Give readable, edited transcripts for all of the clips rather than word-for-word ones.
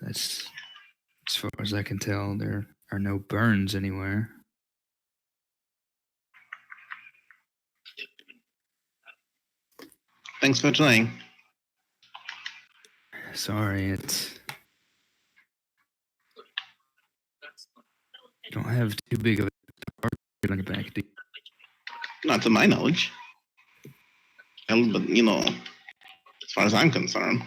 That's as far as I can tell. There are no burns anywhere. Thanks for trying. Sorry, you don't have too big of a target on your back, do you? Not to my knowledge. But, as far as I'm concerned,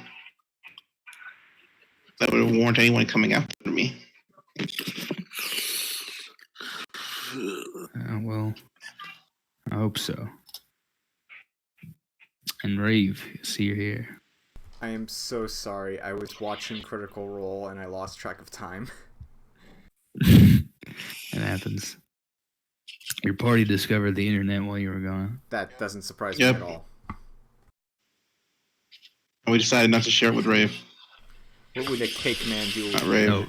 that would have warned anyone coming after me. Well, I hope so. And Rave, see you're here. I am so sorry. I was watching Critical Role and I lost track of time. It happens. Your party discovered the internet while you were gone. That doesn't surprise me at all. And we decided not to share it with Rave. What would a cake man do? Not Rave. No.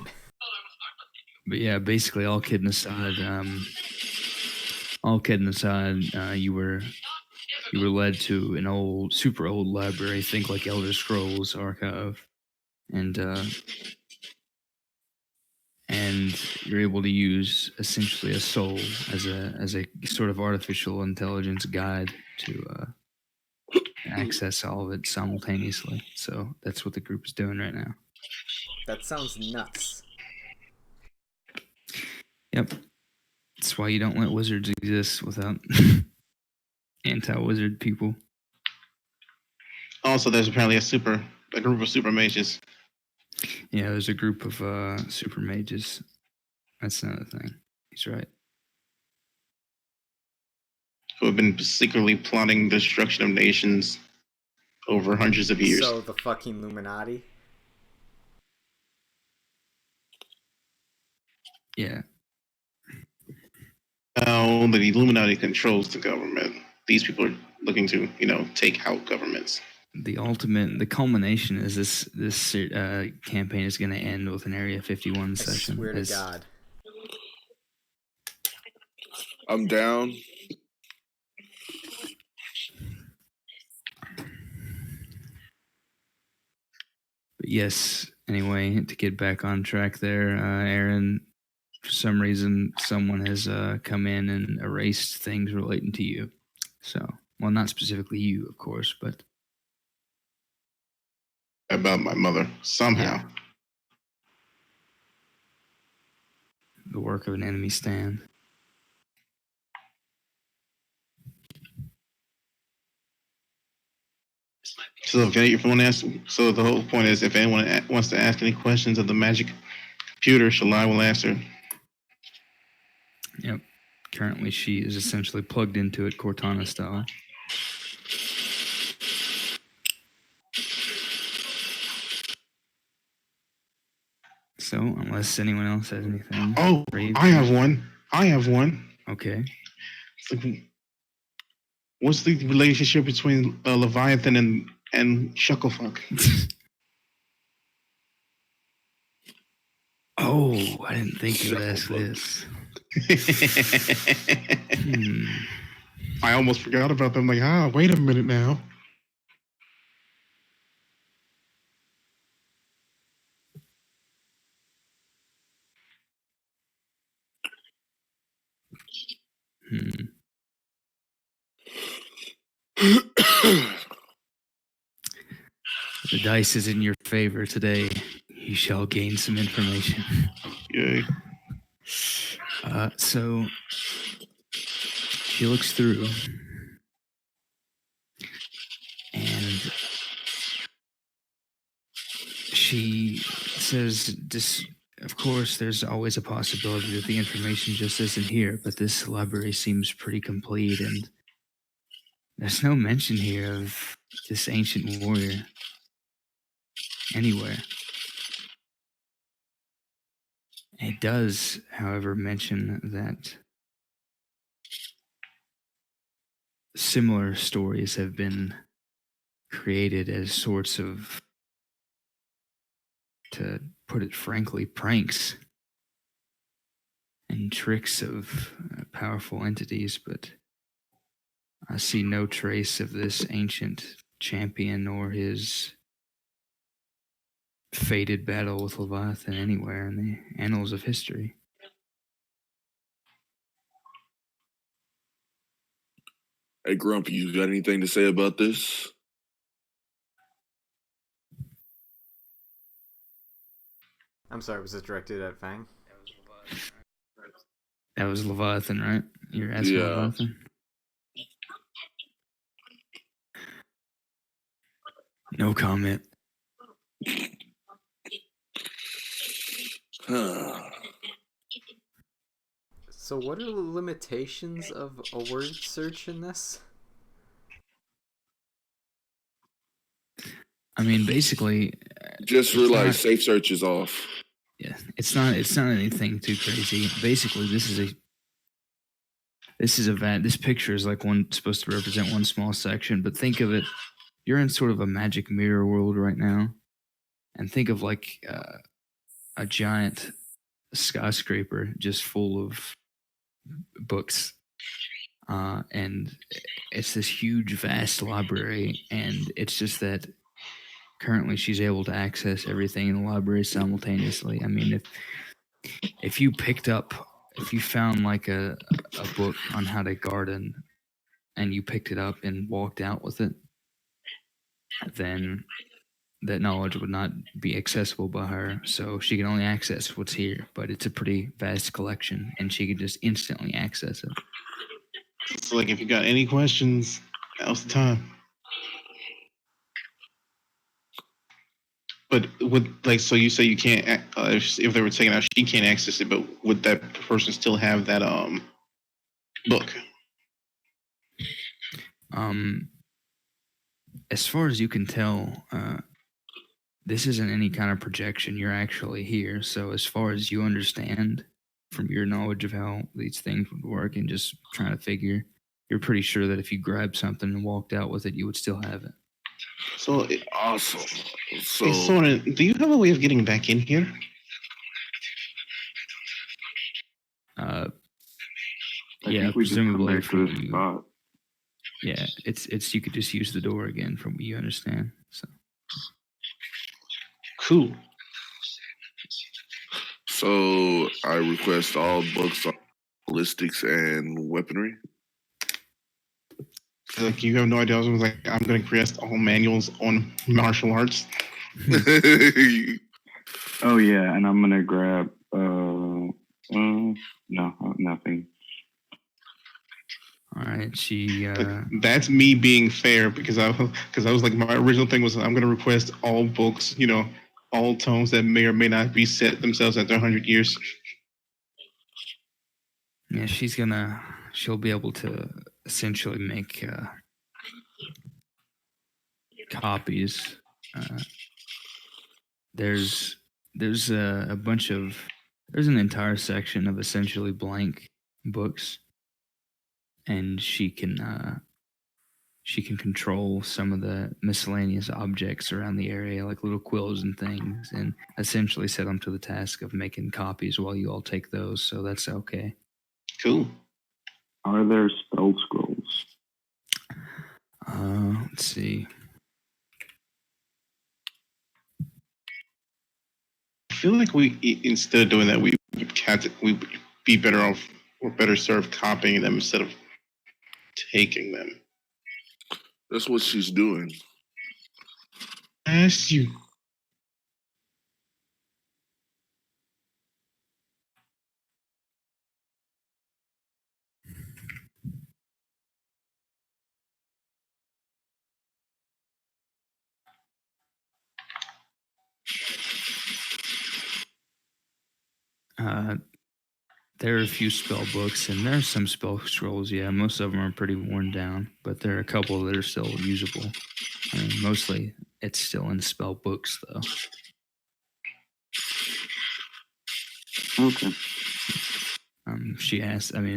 But yeah, basically, all kidding aside, you were led to an super old library, think like Elder Scrolls archive, and you're able to use essentially a soul as a sort of artificial intelligence guide to access all of it simultaneously. So that's what the group is doing right now. That sounds nuts. Yep. That's why you don't let wizards exist without anti-wizard people. Also, there's apparently a group of super mages. Yeah, there's a group of super mages. That's another thing. He's right. Who have been secretly plotting the destruction of nations over hundreds of years. So the fucking Illuminati? Yeah. Now the Illuminati controls the government. These people are looking to, take out governments. The culmination is this campaign is going to end with an Area 51 session. I swear to God. I'm down. But yes, anyway, to get back on track there, Aaron, for some reason, someone has come in and erased things relating to you. So, well, not specifically you, of course, but about my mother, somehow. Yeah. The work of an enemy stand. So if anyone asks, so the whole point is, if anyone wants to ask any questions of the magic computer, Shalai will answer. Yep. Currently, she is essentially plugged into it, Cortana style. So, unless anyone else has anything. Oh, I have one. Okay. What's the relationship between Leviathan and Shucklefuck? Oh, I didn't think you would ask this. I almost forgot about them. Like, wait a minute now. The dice is in your favor today. You shall gain some information. Yay. So she looks through and she says, of course, there's always a possibility that the information just isn't here, but this library seems pretty complete, and there's no mention here of this ancient warrior anywhere. It does, however, mention that similar stories have been created as sorts of, to put it frankly, pranks and tricks of powerful entities, but I see no trace of this ancient champion or his fated battle with Leviathan anywhere in the annals of history. Hey, Grumpy, you got anything to say about this? I'm sorry, was it directed at Fang? That was Leviathan, right? You're asking Yeah. Leviathan? No comment. So what are the limitations of a word search in this? I mean, basically, Just it's realize not- safe search is off. yeah, it's not anything too crazy. Basically, this is a this picture is like one supposed to represent one small section, but think of it, you're in sort of a magic mirror world right now, and think of like a giant skyscraper just full of books, and it's this huge, vast library, and it's just that currently she's able to access everything in the library simultaneously. I mean, if you found like a book on how to garden and you picked it up and walked out with it, then that knowledge would not be accessible by her. So she can only access what's here, but it's a pretty vast collection and she can just instantly access it. So, like, if you got any questions, now's the time. But so you say you can't, if they were taken out, she can't access it, but would that person still have that book? As far as you can tell, this isn't any kind of projection. You're actually here. So as far as you understand from your knowledge of how these things would work and just trying to figure, you're pretty sure that if you grabbed something and walked out with it, you would still have it. So, Awesome. So, hey, Soren, do you have a way of getting back in here? I Yeah, think we just come presumably back if to the you, spot. yeah, it's you could just use the door again from what you understand. So Cool. so I request all books on ballistics and weaponry. Like, you have no idea. I was like, I'm going to create all manuals on martial arts. Oh yeah, and I'm gonna grab no, nothing. all right, she That's me being fair because I was like, my original thing was I'm going to request all books, all tomes that may or may not be set themselves after 100 years. yeah, she'll be able to essentially make copies. There's a bunch of there's an entire section of essentially blank books, and she can control some of the miscellaneous objects around the area, like little quills and things, and essentially set them to the task of making copies while you all take those. So that's okay. Cool. Are there spell scrolls? Let's see. I feel like instead of doing that, we'd be better off or better served copying them instead of taking them. That's what she's doing. Ask you. There are a few spell books, and there are some spell scrolls. Yeah, most of them are pretty worn down, but there are a couple that are still usable. I mean, mostly it's still in spell books, though. Okay. She asked, I mean,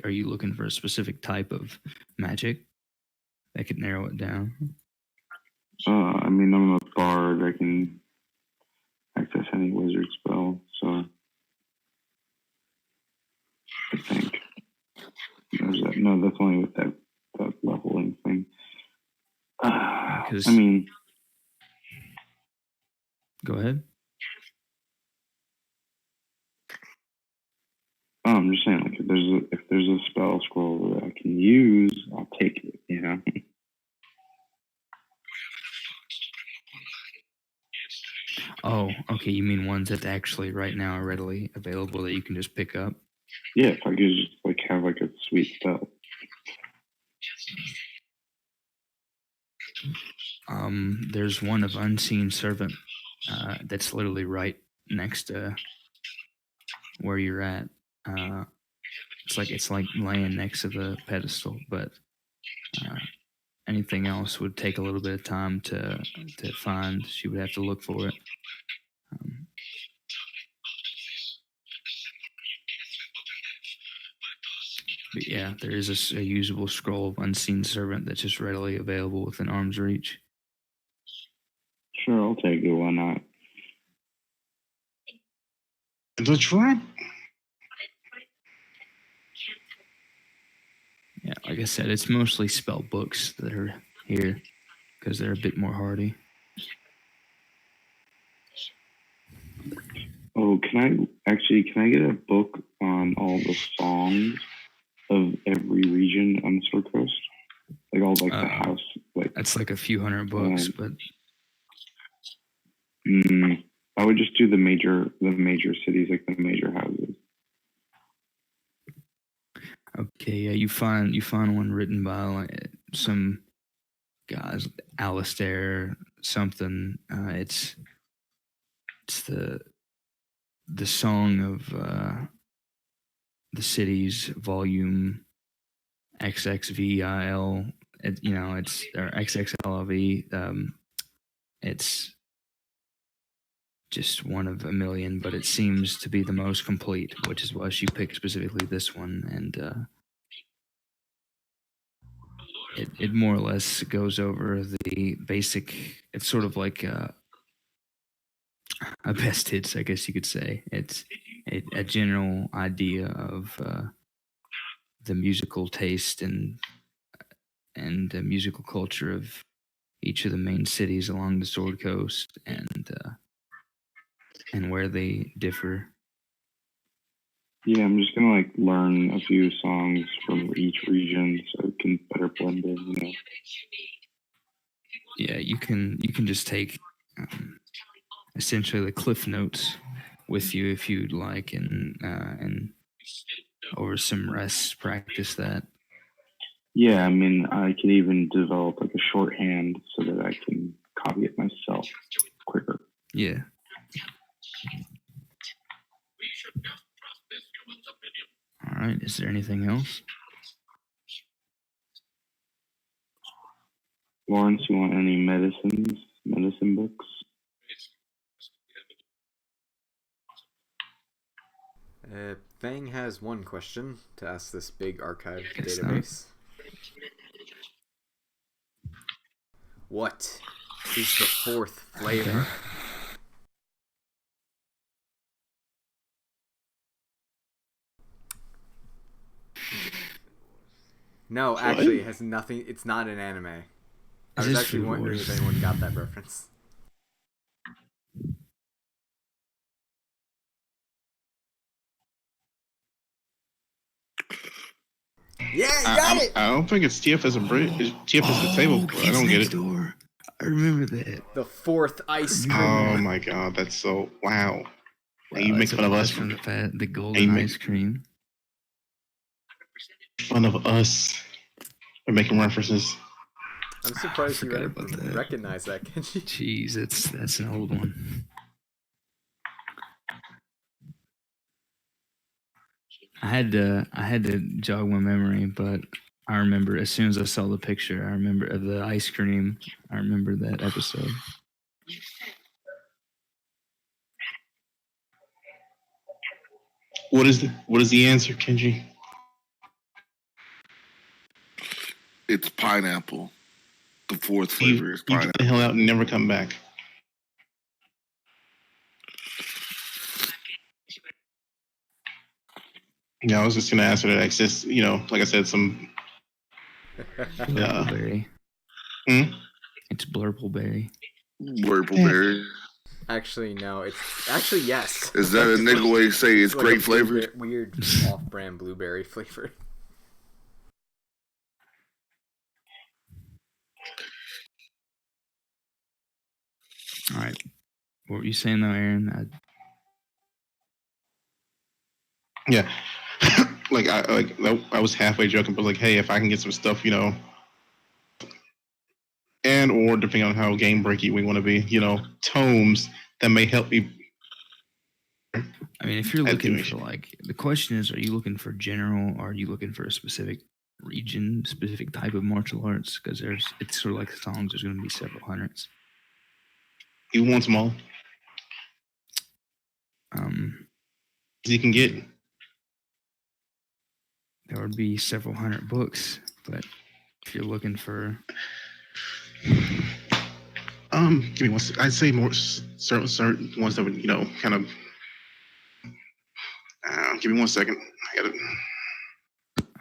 are you looking for a specific type of magic that could narrow it down? I mean, I'm a bard. I can access any wizard spell, so I think. No, that's only with that leveling thing. I mean, Go ahead. Oh, I'm just saying, like, if there's a spell scroll that I can use, I'll take it. You know. Oh, okay. You mean ones that actually right now are readily available that you can just pick up? Yeah, if I could just like have like a sweet spell. There's one of Unseen Servant that's literally right next to where you're at. It's like laying next to the pedestal, but anything else would take a little bit of time to find. She would have to look for it. But yeah, there is a usable scroll of Unseen Servant that's just readily available within arm's reach. Sure, I'll take it. Why not? The trap. Yeah, like I said, it's mostly spell books that are here because they're a bit more hardy. Oh, can I get a book on all the songs of every region on the Sword Coast? Like all like the house, like That's like a few hundred books, but I would just do the major cities, like the major houses. okay, yeah, you find one written by like some guys, Alistair something. It's the song of the cities, volume XXVIL. It's or XXLV. It's just one of a million, but it seems to be the most complete, which is why she picked specifically this one. And it more or less goes over the basic. It's sort of like a best hits, I guess you could say. It's a general idea of the musical taste and the musical culture of each of the main cities along the Sword Coast, and where they differ. Yeah, I'm just gonna like learn a few songs from each region so it can better blend in. You know. Yeah, you can just take essentially the cliff notes with you if you'd like, and over some rest practice that. Yeah, I mean, I could even develop like a shorthand so that I can copy it myself quicker. Yeah. All right. Is there anything else? Lawrence, you want any medicine books? Fang has one question to ask this big archive Guess database. What is the fourth flavor? Okay. No, actually, it has nothing. It's not an anime. I was actually wondering if anyone got that reference. Yeah, you got it! I don't think it's TF as a bridge. TF as the table. I don't get it. Door. I remember that. The fourth ice cream. Oh my god, that's so wow. Wow, you make fun of us from the golden Amen. ice cream. Fun of us for making references. I'm surprised you forgot about that. recognize that, Kenji. Jeez, that's an old one. I had to jog my memory, but I remember as soon as I saw the picture, I remember of the ice cream. I remember that episode. What is the answer, Kenji? It's pineapple. The fourth You flavor is get pineapple. the hell out and never come back. Yeah, I was just gonna answer that. It's just, like I said, some. Blurpleberry. Hmm? It's Blurpleberry. Wordleberry. Actually, no. It's actually yes. Is that a nigga way to say it's like great a flavored? weird off-brand blueberry flavor. All right. What were you saying though, Aaron? Yeah. I was halfway joking, but like, hey, if I can get some stuff, and or depending on how game breaky we want to be, tomes that may help me. I mean, if you're at looking doing for shit. the question is, are you looking for general, or are you looking for a specific region, specific type of martial arts? Because it's sort of like songs. There's going to be several hundreds. He wants them all. You can get. There would be several hundred books, but if you're looking for, Give me one. I'd say more certain ones that would, kind of. Give me 1 second. I got it.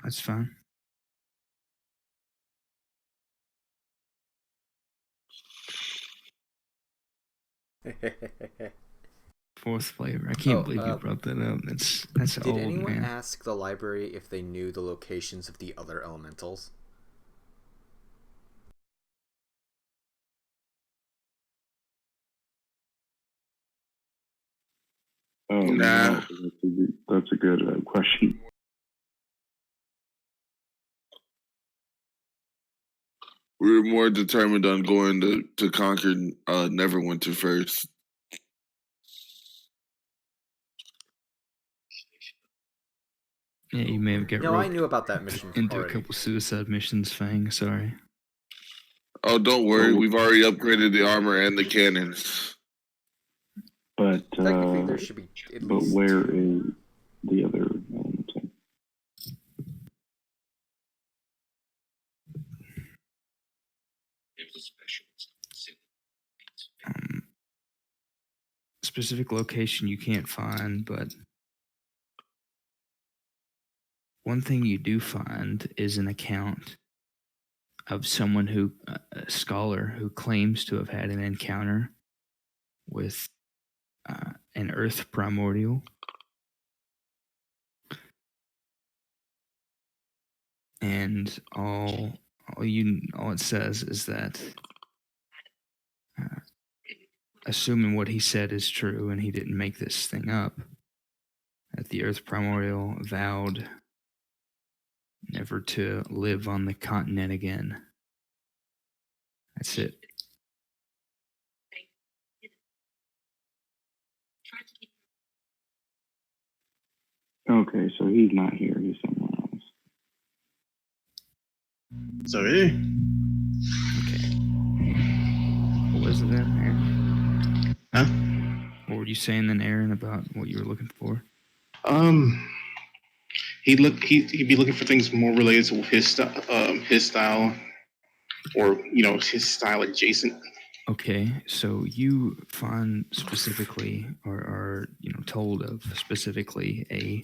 that's fine. Fourth flavor. I can't believe you brought that up. That's Did old, anyone man. ask the library if they knew the locations of the other elementals? Oh, Nah. no, that's a good question. We were more determined on going to conquer Neverwinter first. Yeah, you may have got No, I roped knew about that mission into already. a couple suicide missions, Fang. Sorry. Oh, don't worry. We've already upgraded the armor and the cannons. But Technically, there should be at but least where two. is the other elemental? Specific location you can't find, but one thing you do find is an account of someone a scholar who claims to have had an encounter with an earth primordial. And all it says is that assuming what he said is true and he didn't make this thing up, that the earth primordial vowed never to live on the continent again. That's it. Okay, so he's not here. He's somewhere else. So, hey. Okay. What was it then, Aaron? Huh? What were you saying then, Aaron, about what you were looking for? He'd be looking for things more related to his style, or his style adjacent. Okay, so you find specifically, or are told of specifically a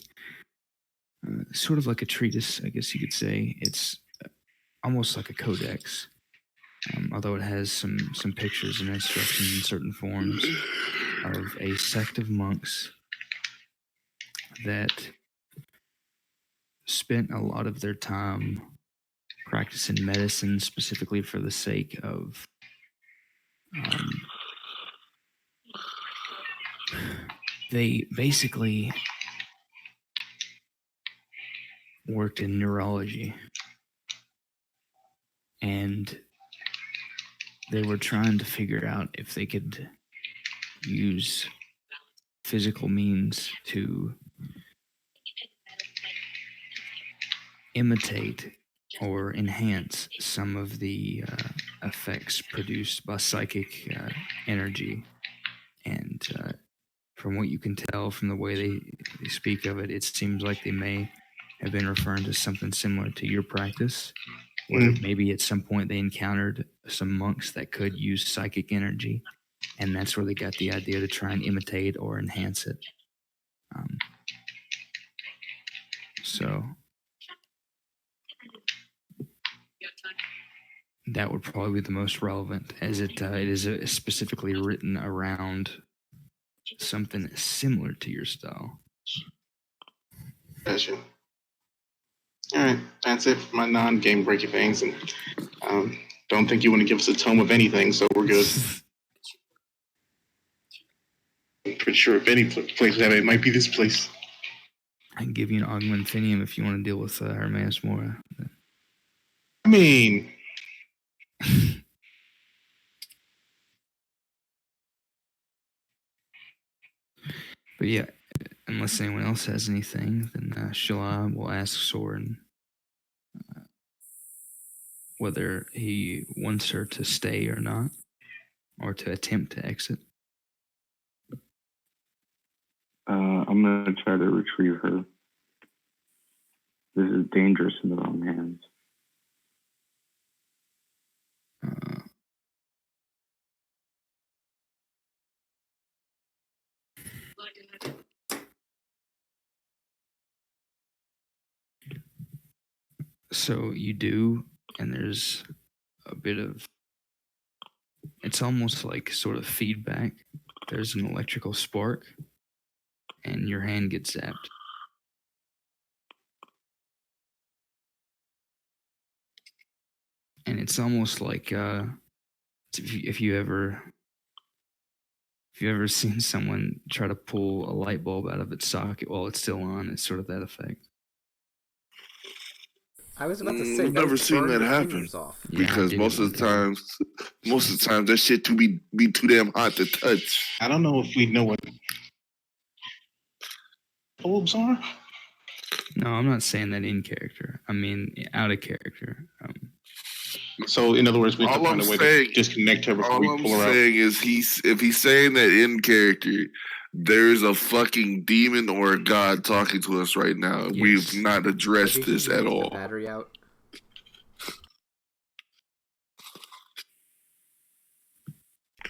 sort of like a treatise, I guess you could say. It's almost like a codex, although it has some pictures and instructions in certain forms of a sect of monks that spent a lot of their time practicing medicine specifically for the sake of they basically worked in neurology, and they were trying to figure out if they could use physical means to imitate or enhance some of the effects produced by psychic energy. And from what you can tell from the way they speak of it, it seems like they may have been referring to something similar to your practice, where maybe at some point they encountered some monks that could use psychic energy, and that's where they got the idea to try and imitate or enhance it. So that would probably be the most relevant, as it is specifically written around something similar to your style. Gotcha. All right, that's it for my non-game breaking things, and don't think you want to give us a tome of anything, so we're good. I'm pretty sure if any place have it, it might be this place. I can give you an augmentinium if you want to deal with Hermaeus Mora. I mean, but yeah, unless anyone else has anything, then Shalai will ask Soren whether he wants her to stay or not, or to attempt to exit. I'm gonna try to retrieve her. This is dangerous in the wrong hands. So you do, and there's a bit of, it's almost like sort of feedback. There's an electrical spark, and your hand gets zapped. And it's almost like if you ever seen someone try to pull a light bulb out of its socket while it's still on, it's sort of that effect. I was about to say, I've never seen that happen fingers off. Yeah, because I most do. of the times that shit be too damn hot to touch. I don't know if we know what bulbs are. No, I'm not saying that in character. I mean out of character. So, in other words, we have to All find I'm a way saying- to disconnect her before All we I'm pull her out. saying is if he's saying that in character, there's a fucking demon or a god talking to us right now. Yes. We've not I addressed think this you need at to take all. the battery out.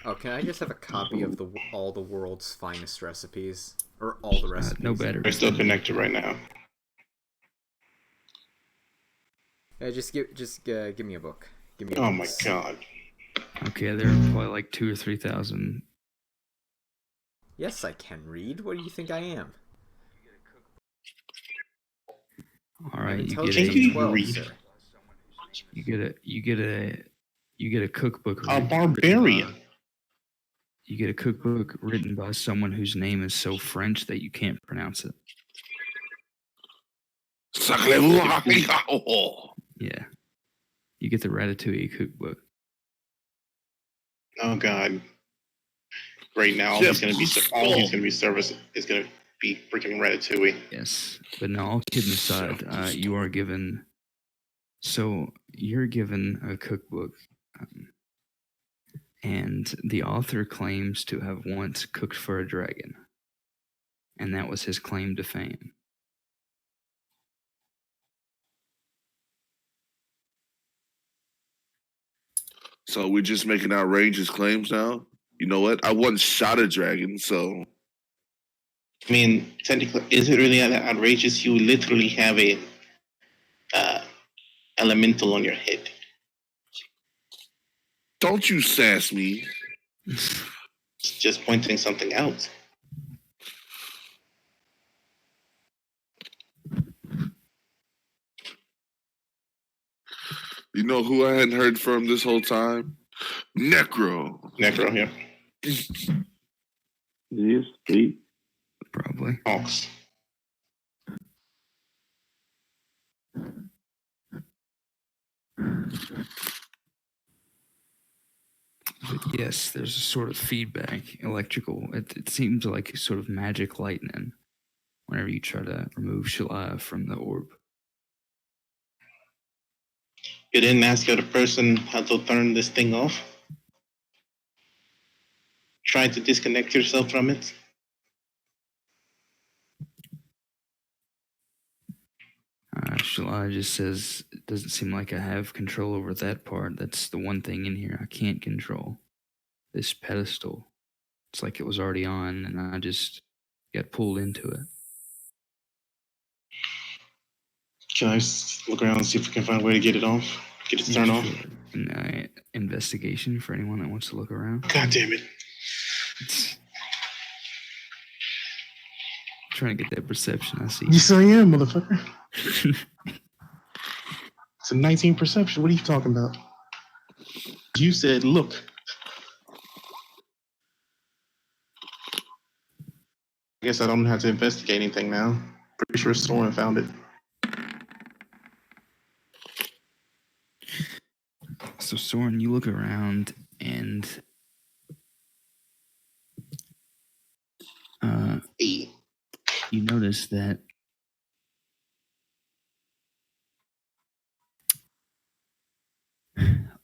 Oh, can I just have a copy of all the world's finest recipes, or all the recipes? No better. They're still connected right now. Yeah, just give me a book. Give me. Oh my god. Okay, there are probably like 2,000 or 3,000. Yes, I can read. What do you think I am? All right, you Can get you a 12, read? sir. you get a cookbook. A barbarian. You get a cookbook written by someone whose name is so French that you can't pronounce it. Yeah. You get the Ratatouille cookbook. Oh god. Right now, all he's gonna be service is gonna be freaking Ratatouille. Yes. But no, all kidding aside, you are given. So you're given a cookbook, and the author claims to have once cooked for a dragon, and that was his claim to fame. So we're just making outrageous claims now? You know what? I once shot a dragon, so I mean, technically, is it really that outrageous? You literally have a elemental on your head. don't you sass me. It's just pointing something out. You know who I hadn't heard from this whole time? Necro. Necro here. Is he asleep? Probably. Hawks. But yes, there's a sort of feedback, electrical. It seems like sort of magic lightning whenever you try to remove Shalai from the orb. You didn't ask the other person how to turn this thing off? Try to disconnect yourself from it? Shalai just says, it doesn't seem like I have control over that part. That's the one thing in here I can't control. This pedestal. It's like it was already on, and I just got pulled into it. Can I look around and see if we can find a way to get it off? Get it turned off? Sure. An investigation for anyone that wants to look around. God damn it. Trying to get that perception. I see. Yes, I am, motherfucker. It's a 19 perception. What are you talking about? You said, look. I guess I don't have to investigate anything now. Pretty sure Soren found it. So, Soren, you look around and you notice that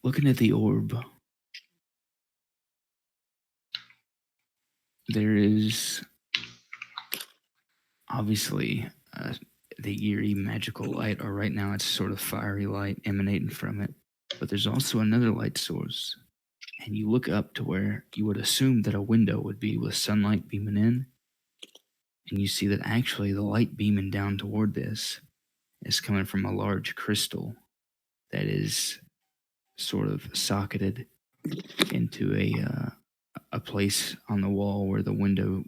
looking at the orb, there is obviously the eerie magical light, or right now it's sort of fiery light emanating from it. But there's also another light source. And you look up to where you would assume that a window would be with sunlight beaming in. And you see that actually the light beaming down toward this is coming from a large crystal that is sort of socketed into a place on the wall where the window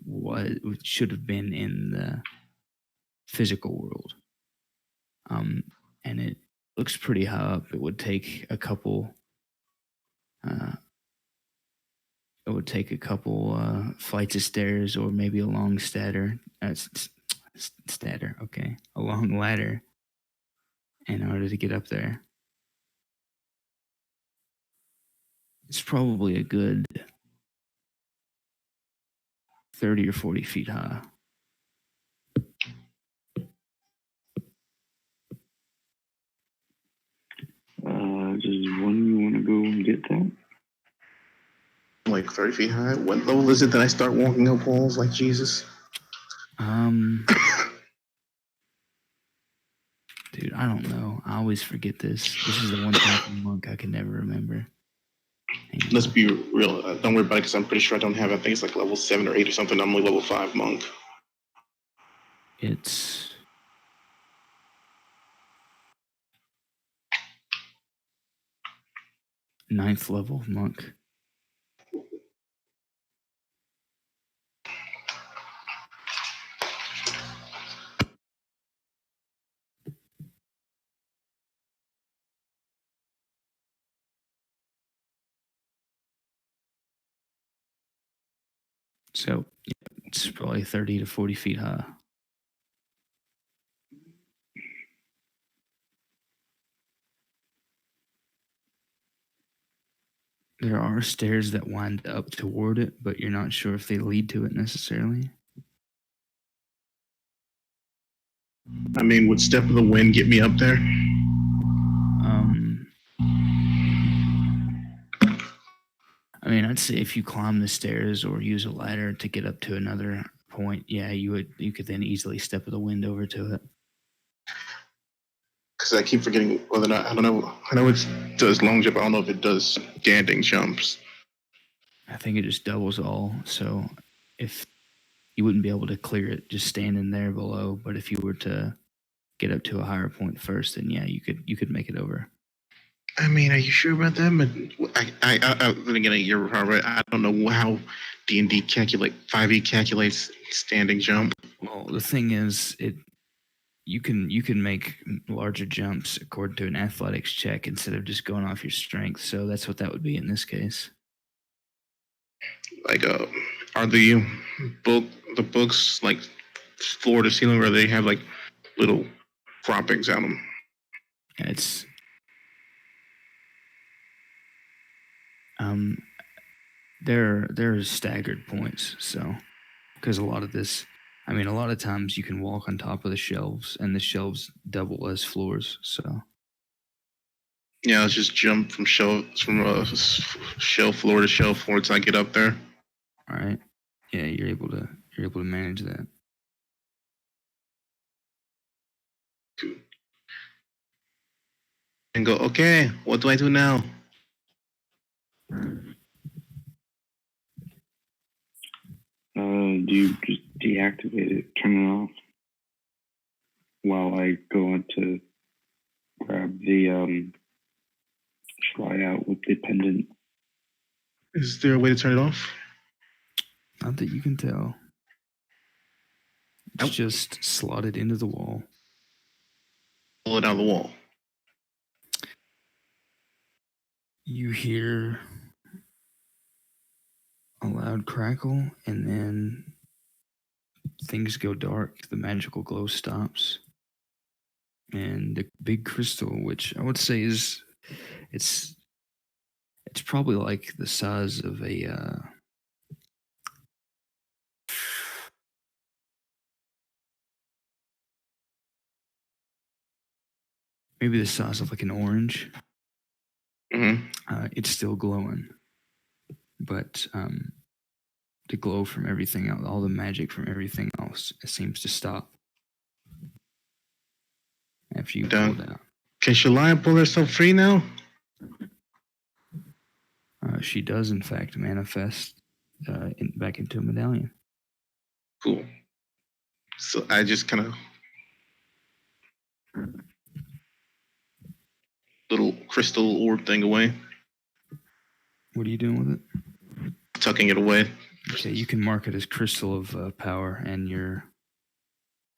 should have been in the physical world. And it looks pretty high up. It would take a couple. Flights of stairs, or maybe a long statter. Okay, a long ladder, in order to get up there. It's probably a good 30 or 40 feet high. Does one you want to go and get that? Like 30 feet high. What level is it that I start walking up walls like Jesus? Dude, I don't know. I always forget this. This is the one type of monk I can never remember. Let's be real. Don't worry about it, because I'm pretty sure I don't have it. I think it's like level 7 or 8 or something. I'm only level 5 monk. It's ninth level monk. So yeah, it's probably 30 to 40 feet high. There are stairs that wind up toward it, but you're not sure if they lead to it necessarily. I mean, would Step of the Wind get me up there? I mean, I'd say if you climb the stairs or use a ladder to get up to another point, yeah, you could then easily Step of the Wind over to it. Because I keep forgetting whether or not, I don't know. I know it does long jump. I don't know if it does standing jumps. I think it just doubles all. So if you wouldn't be able to clear it just standing there below, but if you were to get up to a higher point first, then yeah, you could make it over. I mean, are you sure about that? But then again, you're right. I don't know how D&D 5e calculates standing jump. Well, the thing is, you can make larger jumps according to an athletics check instead of just going off your strength. So that's what that would be in this case. Like, are the books like floor to ceiling, where they have like little droppings on them? And it's they're staggered points. So because a lot of times you can walk on top of the shelves, and the shelves double as floors. So yeah, let's just jump from shelf floor to shelf floor until I get up there. All right. Yeah, you're able to manage that. And go, okay, what do I do now? Do you just deactivate it, turn it off, while I go on to grab the try out with the pendant? Is there a way to turn it off? Not that you can tell. It's just slotted into the wall. Pull it out of the wall. You hear a loud crackle, and then things go dark. The magical glow stops, and the big crystal, which I would say is it's probably like the size of a maybe the size of like an orange. It's still glowing, but the glow from everything else, all the magic from everything else, it seems to stop after you pull it out. Can Shalaya pull herself free now? She does, in fact, manifest back into a medallion. Cool. So I just kind of little crystal orb thing away, What are you doing with it? tucking it away. Okay, you can mark it as crystal of power in your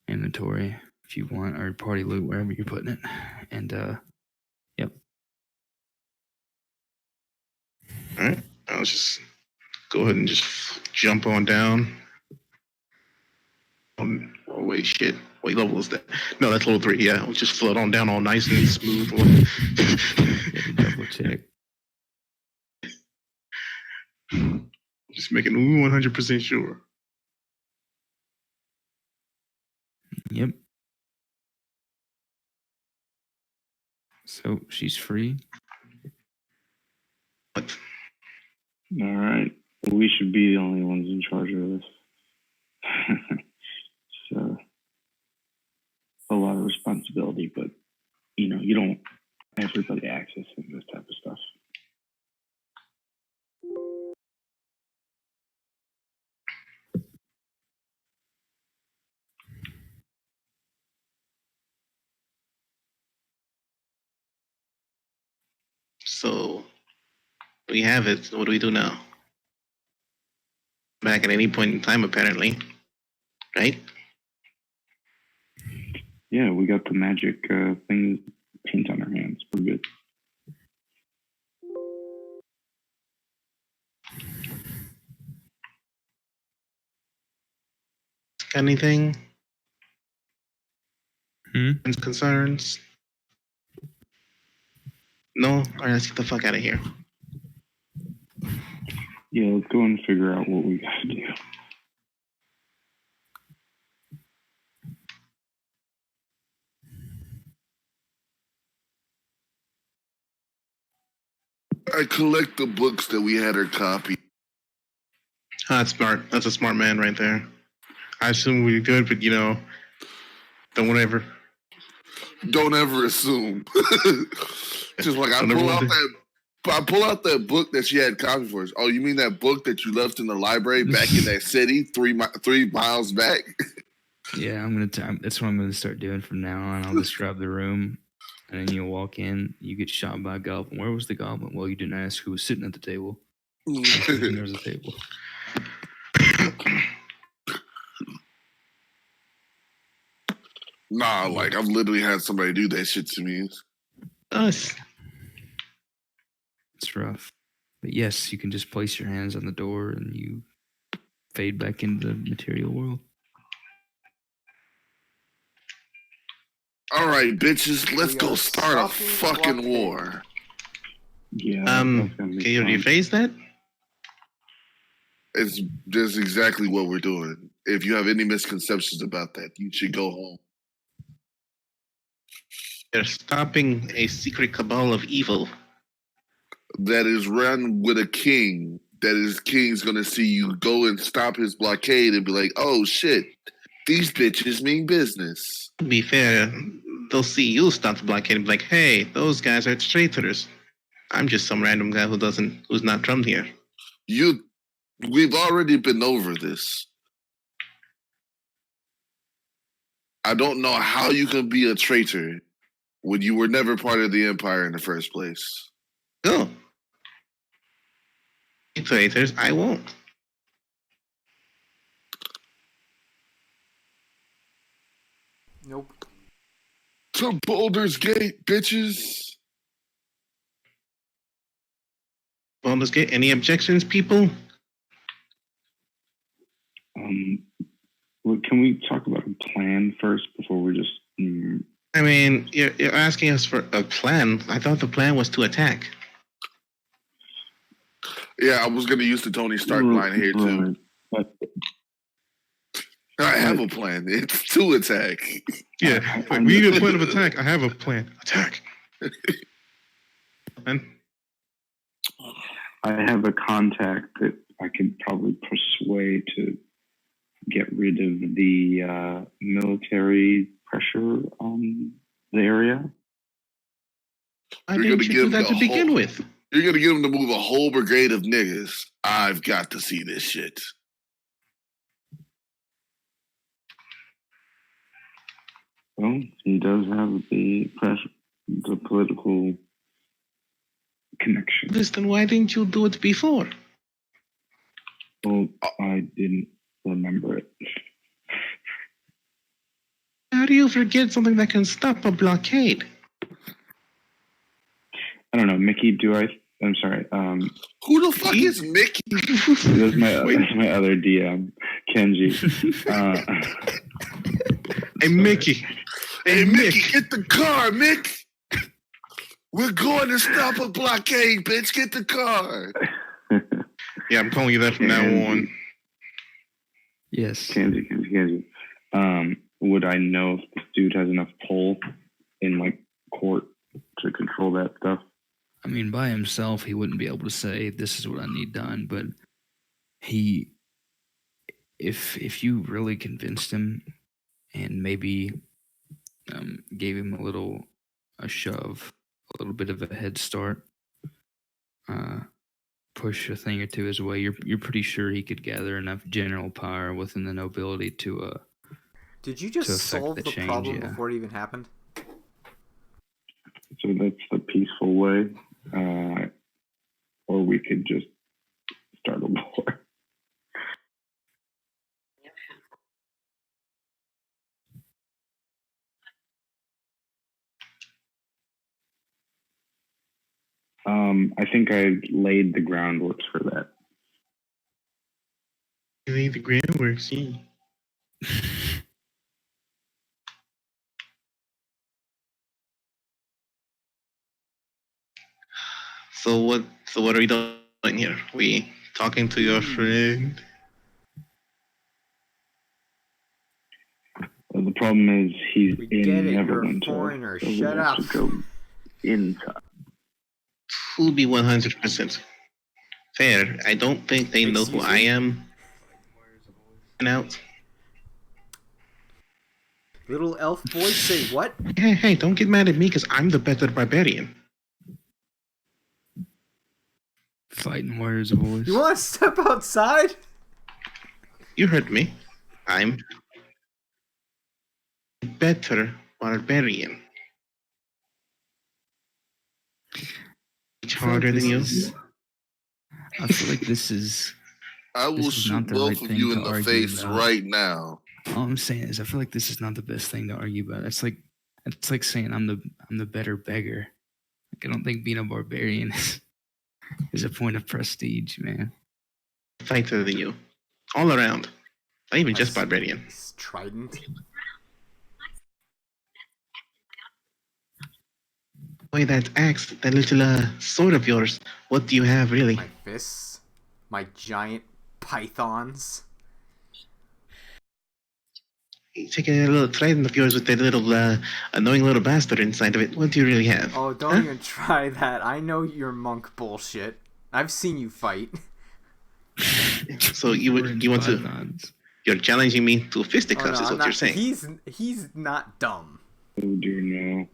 inventory if you want, or party loot, wherever you're putting it. And yep. All right. I'll just go ahead and just jump on down. Oh wait, shit. What level is that? No, that's level 3. Yeah, I'll just float on down all nice and smooth. Double check. Just making 100% sure. Yep. So she's free. What? All right. Well, we should be the only ones in charge of this. So, a lot of responsibility, but, you know, you don't want everybody accessing this type of stuff. So we have it. So what do we do now? Back at any point in time, apparently. Right? Yeah, we got the magic thing, paint on our hands. We're good. Anything? Hmm? Concerns? No? All right, let's get the fuck out of here. Yeah, let's go and figure out what we got to do. I collect the books that we had her copy. That's smart. That's a smart man right there. I assume we're good, but don't ever. Don't ever assume. Just like I Don't ever pull want out to- that book that she had copied for us. Oh, you mean that book that you left in the library back in that city, 3 miles back? Yeah, that's what I'm gonna start doing from now on. I'll describe the room, and then you'll walk in. You get shot by a goblin. Where was the goblin? Well, you didn't ask who was sitting at the table. There's a table. Nah, like I've literally had somebody do that shit to me. Us. It's rough, but yes, you can just place your hands on the door, and you fade back into the material world. All right, bitches, let's We go are start a stopping fucking blockade. war. Yeah. that's gonna be Can you fun. rephrase that? It's just exactly what we're doing. If you have any misconceptions about that, you should go home. They're stopping a secret cabal of evil. That is run with a king. That is king's gonna see you go and stop his blockade and be like, oh shit, these bitches mean business. To be fair, they'll see you stop the blockade and be like, hey, those guys are traitors. I'm just some random guy who's not from here. We've already been over this. I don't know how you can be a traitor when you were never part of the empire in the first place. Go. Traitors, I won't. Nope. To Boulder's Gate, bitches. Baldur's Gate. Any objections, people? Well, can we talk about a plan first before we just? I mean, you're asking us for a plan. I thought the plan was to attack. Yeah, I was going to use the Tony Stark line here, too. But I have a plan. It's to attack. Yeah, we need a plan of attack. I have a plan. Attack. And I have a contact that I could probably persuade to get rid of the military pressure on the area. why didn't you do that to begin with? You're going to get him to move a whole brigade of niggas. I've got to see this shit. Well, he does have the pressure, the political connection. Then why didn't you do it before? Well, I didn't remember it. How do you forget something that can stop a blockade? I don't know, Mickey. I'm sorry. Who the fuck is Mickey? That's my other DM, Kenji. Hey, Mickey. Hey, Mickey, get the car, Mick. We're going to stop a blockade, bitch. Get the car. Yeah, I'm calling you that from now on. Yes. Kenji. Would I know if this dude has enough pull in like court to control that stuff? I mean, by himself, he wouldn't be able to say, this is what I need done, but if you really convinced him and maybe gave him a shove, a little bit of a head start, push a thing or two his way, you're pretty sure he could gather enough general power within the nobility to Did you just solve the change, problem yeah. before it even happened? So that's the peaceful way, or we could just start a war. I think I laid the groundwork for that. You need the groundwork, see. So what are we doing here? We talking to your friend? The problem is he's We in get it, you're a Neverwinter. foreigner. So we Shut have up. to go inside. To be 100% fair, I don't think they know who Excuse I me? am. And out. Little elf boy, say what? Hey, don't get mad at me because I'm the better barbarian. fighting warriors of voice. You want to step outside? You heard me. I'm better barbarian. Much harder than you. I feel like this is. I will This is not shoot the both right of thing you to in the argue face about. right now. All I'm saying is, I feel like this is not the best thing to argue about. It's like saying I'm the better beggar. Like, I don't think being a barbarian is a point of prestige, man. Fighter than you. All around. Not even just That's- barbarian. It's trident. Boy, that axe, that little sword of yours. What do you have, really? My fists. My giant pythons. You take a little trident of yours with that little annoying little bastard inside of it. What do you really have? Oh, don't even try that. I know your monk bullshit. I've seen you fight. So you want to? Pythons. You're challenging me to Oh, fisticuffs, no, is I'm what you're not, saying. he's not dumb. Oh dear, no.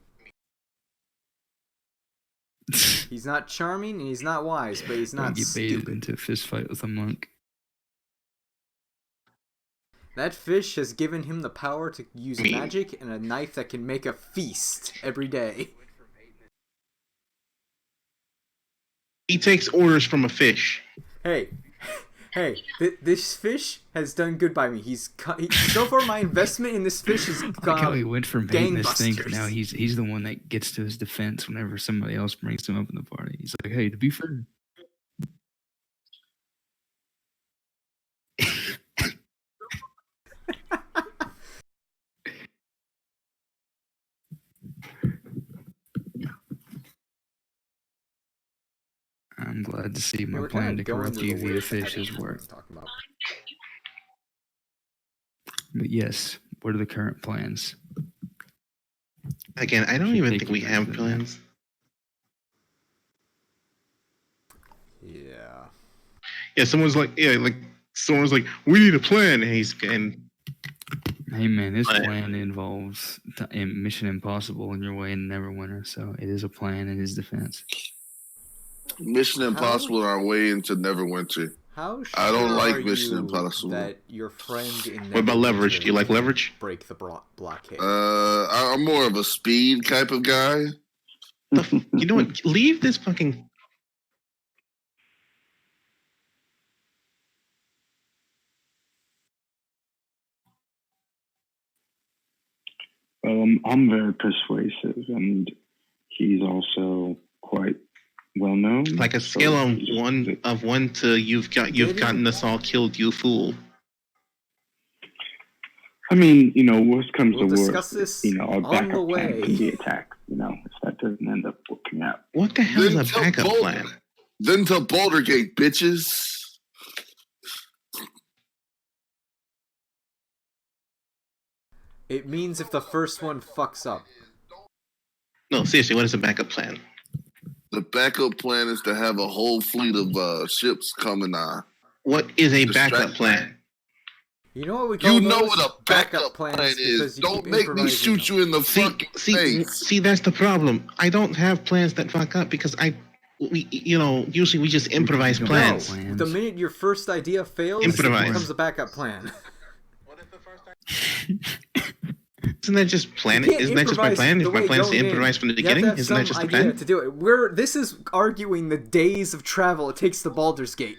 He's not charming and he's not wise, but he's Don't not get baited stupid. into a fist fight with a monk. That fish has given him the power to use Me. magic and a knife that can make a feast every day. He takes orders from a fish. Hey, Hey, this fish has done good by me. So far my investment in this fish has Like gone how he went from hating this thing to gangbusters. now he's the one that gets to his defense whenever somebody else brings him up in the party. He's like, hey, to be fair. I'm glad to see my We're plan kind to of going corrupt to you the via worst fish has heading worked. talking about. But yes, what are the current plans? Again, I don't Should even take think you we back have to the plans. Yeah. Yeah, someone's like, we need a plan. And Hey man, this Plan. plan involves Mission Impossible in your way and Neverwinter, so it is a plan in his defense. Mission Impossible on our way into Neverwinter. How sure I don't like are Mission you Impossible. that your friend in What about leverage? Neverwinter Do you like can leverage? break the blockade? I'm more of a speed type of guy. You know what? Leave this fucking. I'm very persuasive, and he's also quite well known. Like a scale of one to you've gotten us all killed, you fool. I mean, worst comes We'll to discuss worst, this our on backup the plan way. can be attacked. If that doesn't end up working out. What the hell is a backup plan? Then to Bouldergate, bitches. It means if the first one fucks up. No, seriously, what is a backup plan? The backup plan is to have a whole fleet of ships coming on. What is a backup plan? You know what we call You know those? what a backup plan is. Don't make me shoot you in the fucking face. See, that's the problem. I don't have plans that fuck up because usually we just improvise plans. No, the minute your first idea fails, Improvise. it becomes a backup plan. Isn't that just plan? You can't Isn't that just my plan? improvise Is my the way plan is to going improvise in. from the You have to beginning? have Isn't that some just the idea plan? to do it. This is arguing the days of travel it takes to Baldur's Gate.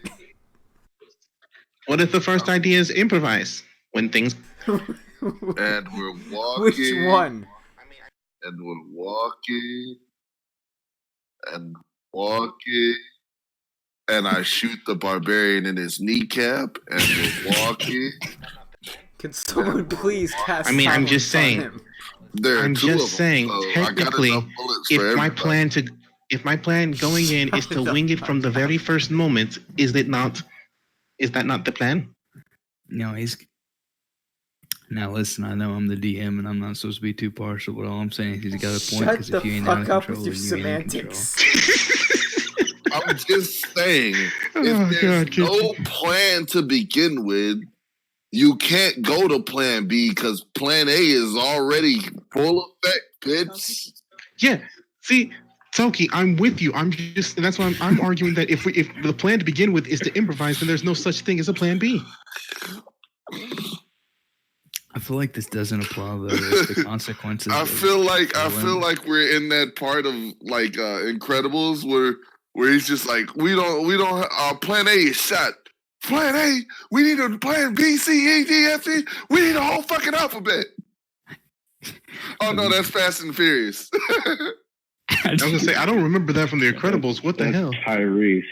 What if the first idea is improvise when things? And we're walking. Which one? And we're walking. And walking. And I shoot the barbarian in his kneecap. And we're walking. Can someone please cast? I mean, I'm silence just on saying. him? I'm just saying. Technically, if my plan going in is to wing it from the very first moment, is that not the plan? No, now listen, I know I'm the DM and I'm not supposed to be too partial, but all I'm saying is he's got a point, because if you ain't out of fuck up control, with your then you ain't in control. semantics. I'm just saying, if there's no plan to begin with, you can't go to plan B because plan A is already full effect, bitch. Yeah. See, Toki, I'm with you. That's why I'm arguing that if the plan to begin with is to improvise, then there's no such thing as a plan B. I feel like this doesn't apply though. It's the consequences. I feel like we're in that part of like Incredibles where he's just like, we don't plan A is shot. Plan A, we need a plan B, C, E, D, F, E. We need a whole fucking alphabet. Oh no, that's Fast and Furious. I was gonna say I don't remember that from the Incredibles. What the hell? Tyrese.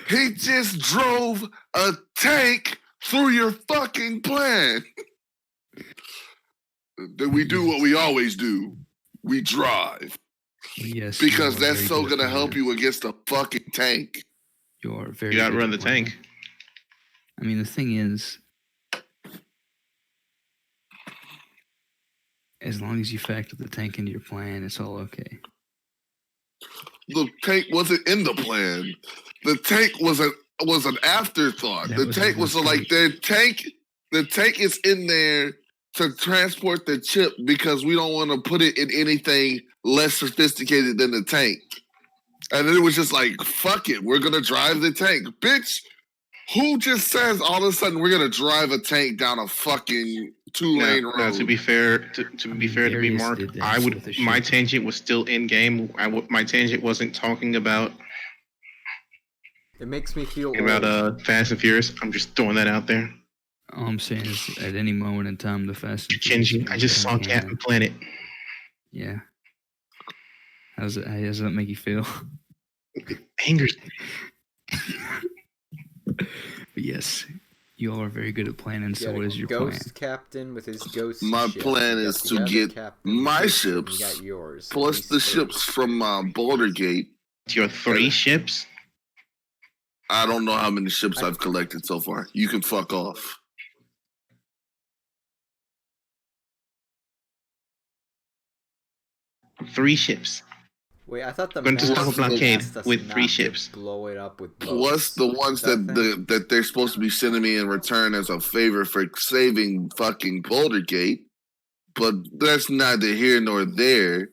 He just drove a tank through your fucking plan. Then we do what we always do. We drive. Yes, because that's so gonna help you against a fucking tank. You're very. You outrun the tank. I mean, the thing is, as long as you factor the tank into your plan, it's all okay. The tank wasn't in the plan. The tank was an afterthought. The tank was like the tank is in there to transport the chip because we don't want to put it in anything less sophisticated than the tank. And then it was just like, fuck it, we're gonna drive the tank. Bitch, who just says all of a sudden we're gonna drive a tank down a fucking 2-lane road? No, to be fair to me, Mark, my tangent was still in game. My tangent wasn't talking about. It makes me feel about Fast and Furious. I'm just throwing that out there. All I'm saying is, at any moment in time, the Fast and Kenji, I just saw Captain Planet. Yeah. How does that make you feel? Angers. But yes, you all are very good at planning. So what is your ghost plan? Captain with his ghost. My ship. plan is to get my ships, you got yours, plus the ships from Boulder Gate. Your 3 ships. I don't know how many ships I've collected so far. You can fuck off. Three ships. Wait, I thought the going to stop a blockade with 3 ships. Blow it up with boats. Plus the ones that they're supposed to be sending me in return as a favor for saving fucking Boulder Gate. But that's neither here nor there.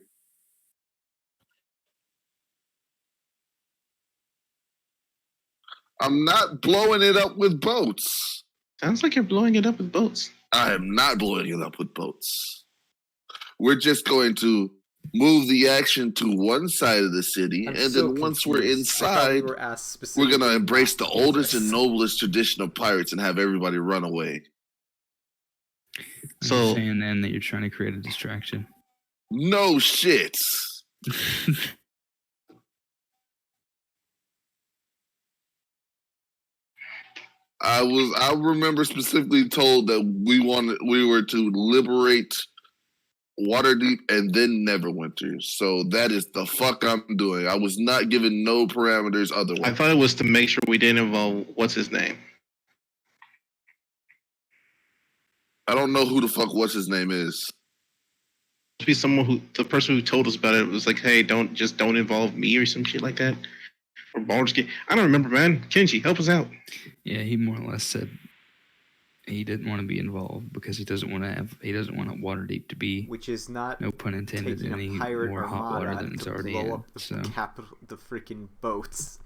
I'm not blowing it up with boats. Sounds like you're blowing it up with boats. I am not blowing it up with boats. We're just going to move the action to one side of the city, then once we're inside, we're going to embrace the oldest and noblest tradition of pirates and have everybody run away. So you're saying then that you're trying to create a distraction? No shit. I remember specifically told that we were to liberate Waterdeep and then Neverwinter. So that is the fuck I'm doing. I was not given no parameters otherwise. I thought it was to make sure we didn't involve what's his name. I don't know who the fuck what's his name is. It must be the person who told us about it was like, hey, don't involve me or some shit like that. Or Baldur's Gate. I don't remember, man. Kenji, help us out. Yeah, he more or less said he didn't want to be involved because he doesn't want Waterdeep to be, which is not, no pun intended, any more hot water than it's already in. The freaking boats.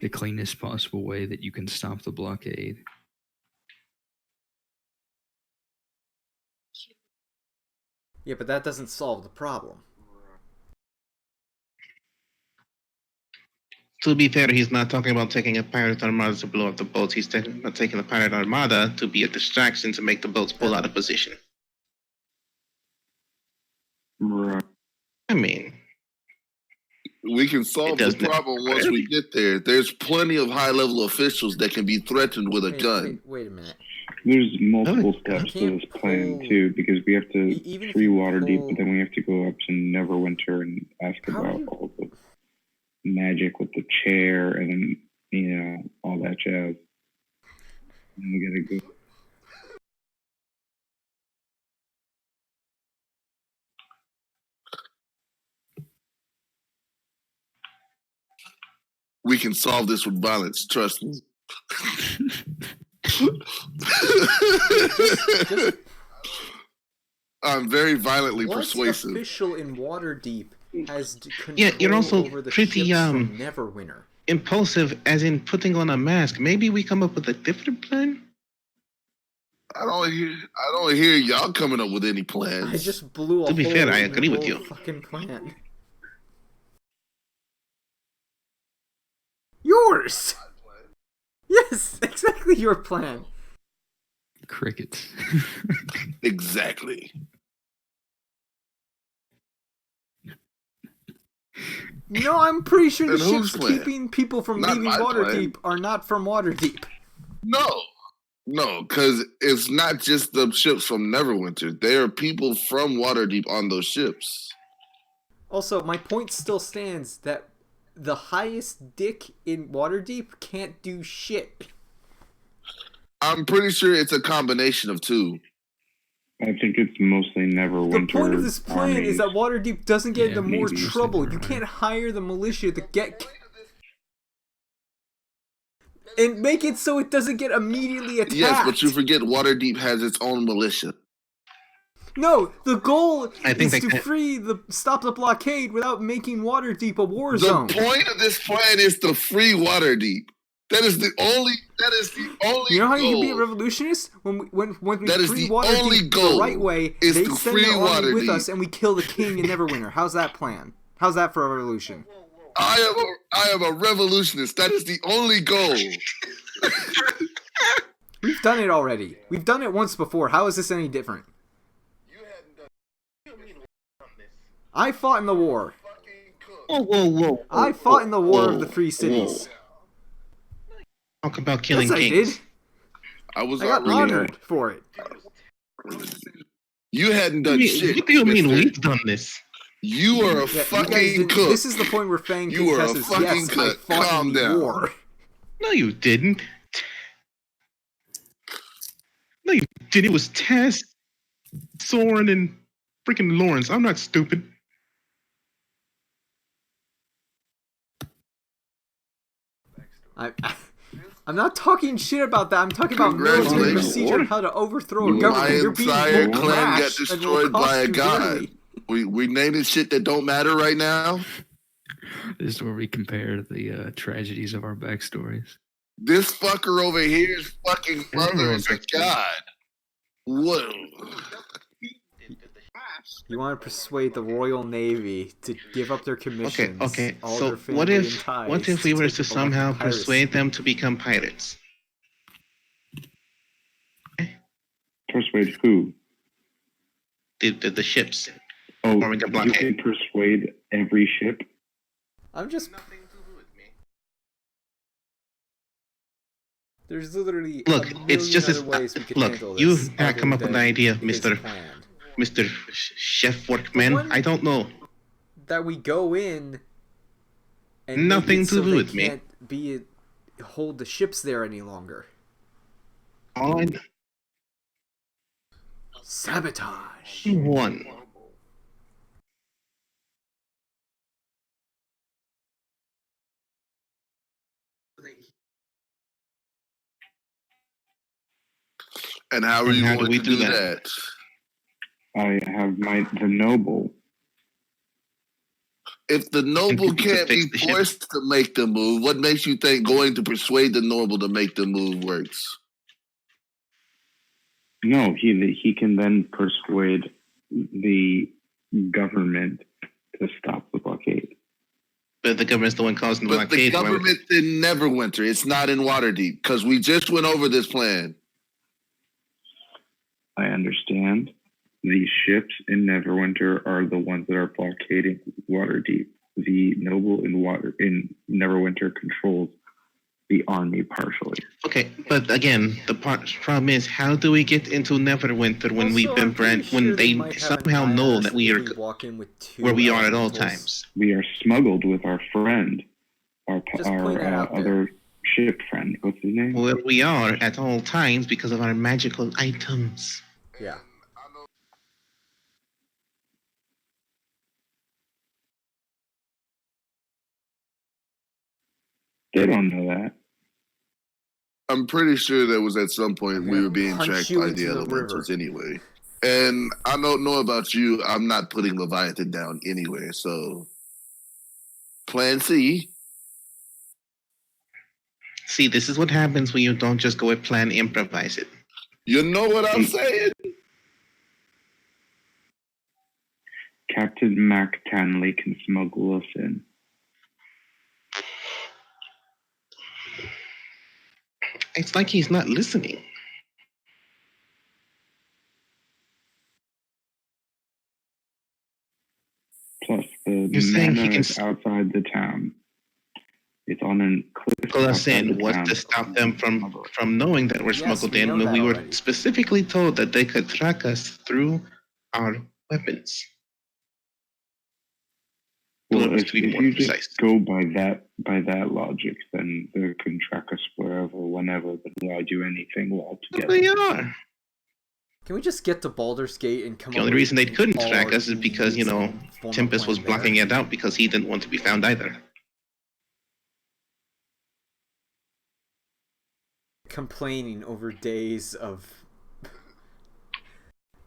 The cleanest possible way that you can stop the blockade. Yeah, but that doesn't solve the problem. To be fair, he's not talking about taking a pirate armada to blow up the boats. He's taking the pirate armada to be a distraction to make the boats pull out of position. Right. I mean, we can solve the problem once we get there. There's plenty of high-level officials that can be threatened with a gun. Wait a minute. There's multiple steps to this plan, too, because we have to free Waterdeep, but then we have to go up to Neverwinter and ask about all the magic with the chair and then, all that jazz. And we gotta go. We can solve this with violence, trust me. I'm very violently persuasive. What's official in Waterdeep has control you're also over the pretty ships from Neverwinter. Impulsive, as in putting on a mask. Maybe we come up with a different plan. I don't hear y'all coming up with any plans. I just blew a To be hole fair, I in agree the with whole you. Fucking plan. Yours. Yes, exactly your plan. Crickets. Exactly. No, I'm pretty sure the Then ships whose plan? keeping people from Not leaving my Waterdeep plan. are not from Waterdeep. No, because it's not just the ships from Neverwinter. There are people from Waterdeep on those ships. Also, my point still stands that the highest dick in Waterdeep can't do shit. I'm pretty sure it's a combination of two. I think it's mostly Neverwinter. The point of this plan armies. is that Waterdeep doesn't get into more maybe. trouble. You can't hire the militia to get... and make it so it doesn't get immediately attacked. Yes, but you forget Waterdeep has its own militia. No, the goal is to free stop the blockade without making Waterdeep a war zone. The point of this plan is to free Waterdeep. That is the only. You know how goal. you can be a revolutionist when we That is free the only Waterdeep goal the right way. is They to send free their army with Waterdeep. us, and we kill the king in Neverwinter. How's that plan? How's that for a revolution? I am a revolutionist. That is the only goal. We've done it already. We've done it once before. How is this any different? I fought in the war. Whoa. I fought in the War of the Three Cities. Talk about killing Yes, I kings. did. I got honored for it. You hadn't done shit. What do you mean mister. we've done this? You are a fucking cook. This is the point where Fang You are a confesses, fucking yes, cook. I fought Calm in the down. war. No, you didn't. No, you didn't. It was Tess, Soren, and freaking Lawrence. I'm not stupid. I'm not talking shit about that. I'm talking about military Congratulations. procedure and how to overthrow a My government. You're being entire more clan got rash and will destroyed cost by a you god. dearly. We naming shit that don't matter right now. This is where we compare the tragedies of our backstories. This fucker over here's fucking brother is a god. Whoa. You want to persuade the Royal Navy to give up their commissions, Okay. all So their family and ties, what if we were take to up somehow elective piracy? persuade them to become pirates? Persuade who? The ships. Oh, Forming a you blockade. can persuade every ship. I'm just. There's literally Look, a it's million just other as ways we could look. handle You this. come up with the idea, Mister Plan. Chef Workman. one- I don't know. That we go in and Nothing make it to so do they with me. can't hold the ships there any longer. All I Sabotage. one. And how are And you how do going we to do do that? that? I have the noble. If the noble To can't fix be the ship. forced to make the move, what makes you think going to persuade the noble to make the move works? No, he can then persuade the government to stop the blockade. But the government's the one causing the But the blockade. government's in Neverwinter. It's not in Waterdeep because we just went over this plan. I understand. The ships in Neverwinter are the ones that are blockading Waterdeep. The noble in Neverwinter controls the army partially. Okay, but again, the problem is, how do we get into Neverwinter when Also, we've been I'm pretty when sure they might have an somehow eye know on that us we if are walk in with two where we are at all elementals. times? We are smuggled with our friend, Just point that out there. other ship friend. What's his name? Where we are at all times because of our magical items. Yeah. They don't know that. I'm pretty sure that was at some point we were being punch tracked you by into the the elementals river. anyway. And I don't know about you. I'm not putting Leviathan down anyway. So, Plan C. See, this is what happens when you don't just go with plan, improvise it. You know what I'm saying? Captain Mac Tanley can smuggle us in. It's like he's not listening. Plus, the You're saying he manor can is outside the town. It's on a cliff. Pull us outside in the was town. to stop them from knowing that we're Yes, smuggled we in know when that we were already. specifically told that they could track us through our weapons. Well, Let's if be more you precise. just go by that logic, then they can track us wherever, whenever. But why do anything Well, altogether? they are. Can we just get to Baldur's Gate and come The up only with reason they couldn't all track our us is because, needs and form a Tempest was plan there? blocking it out because he didn't want to be found either. Complaining over days of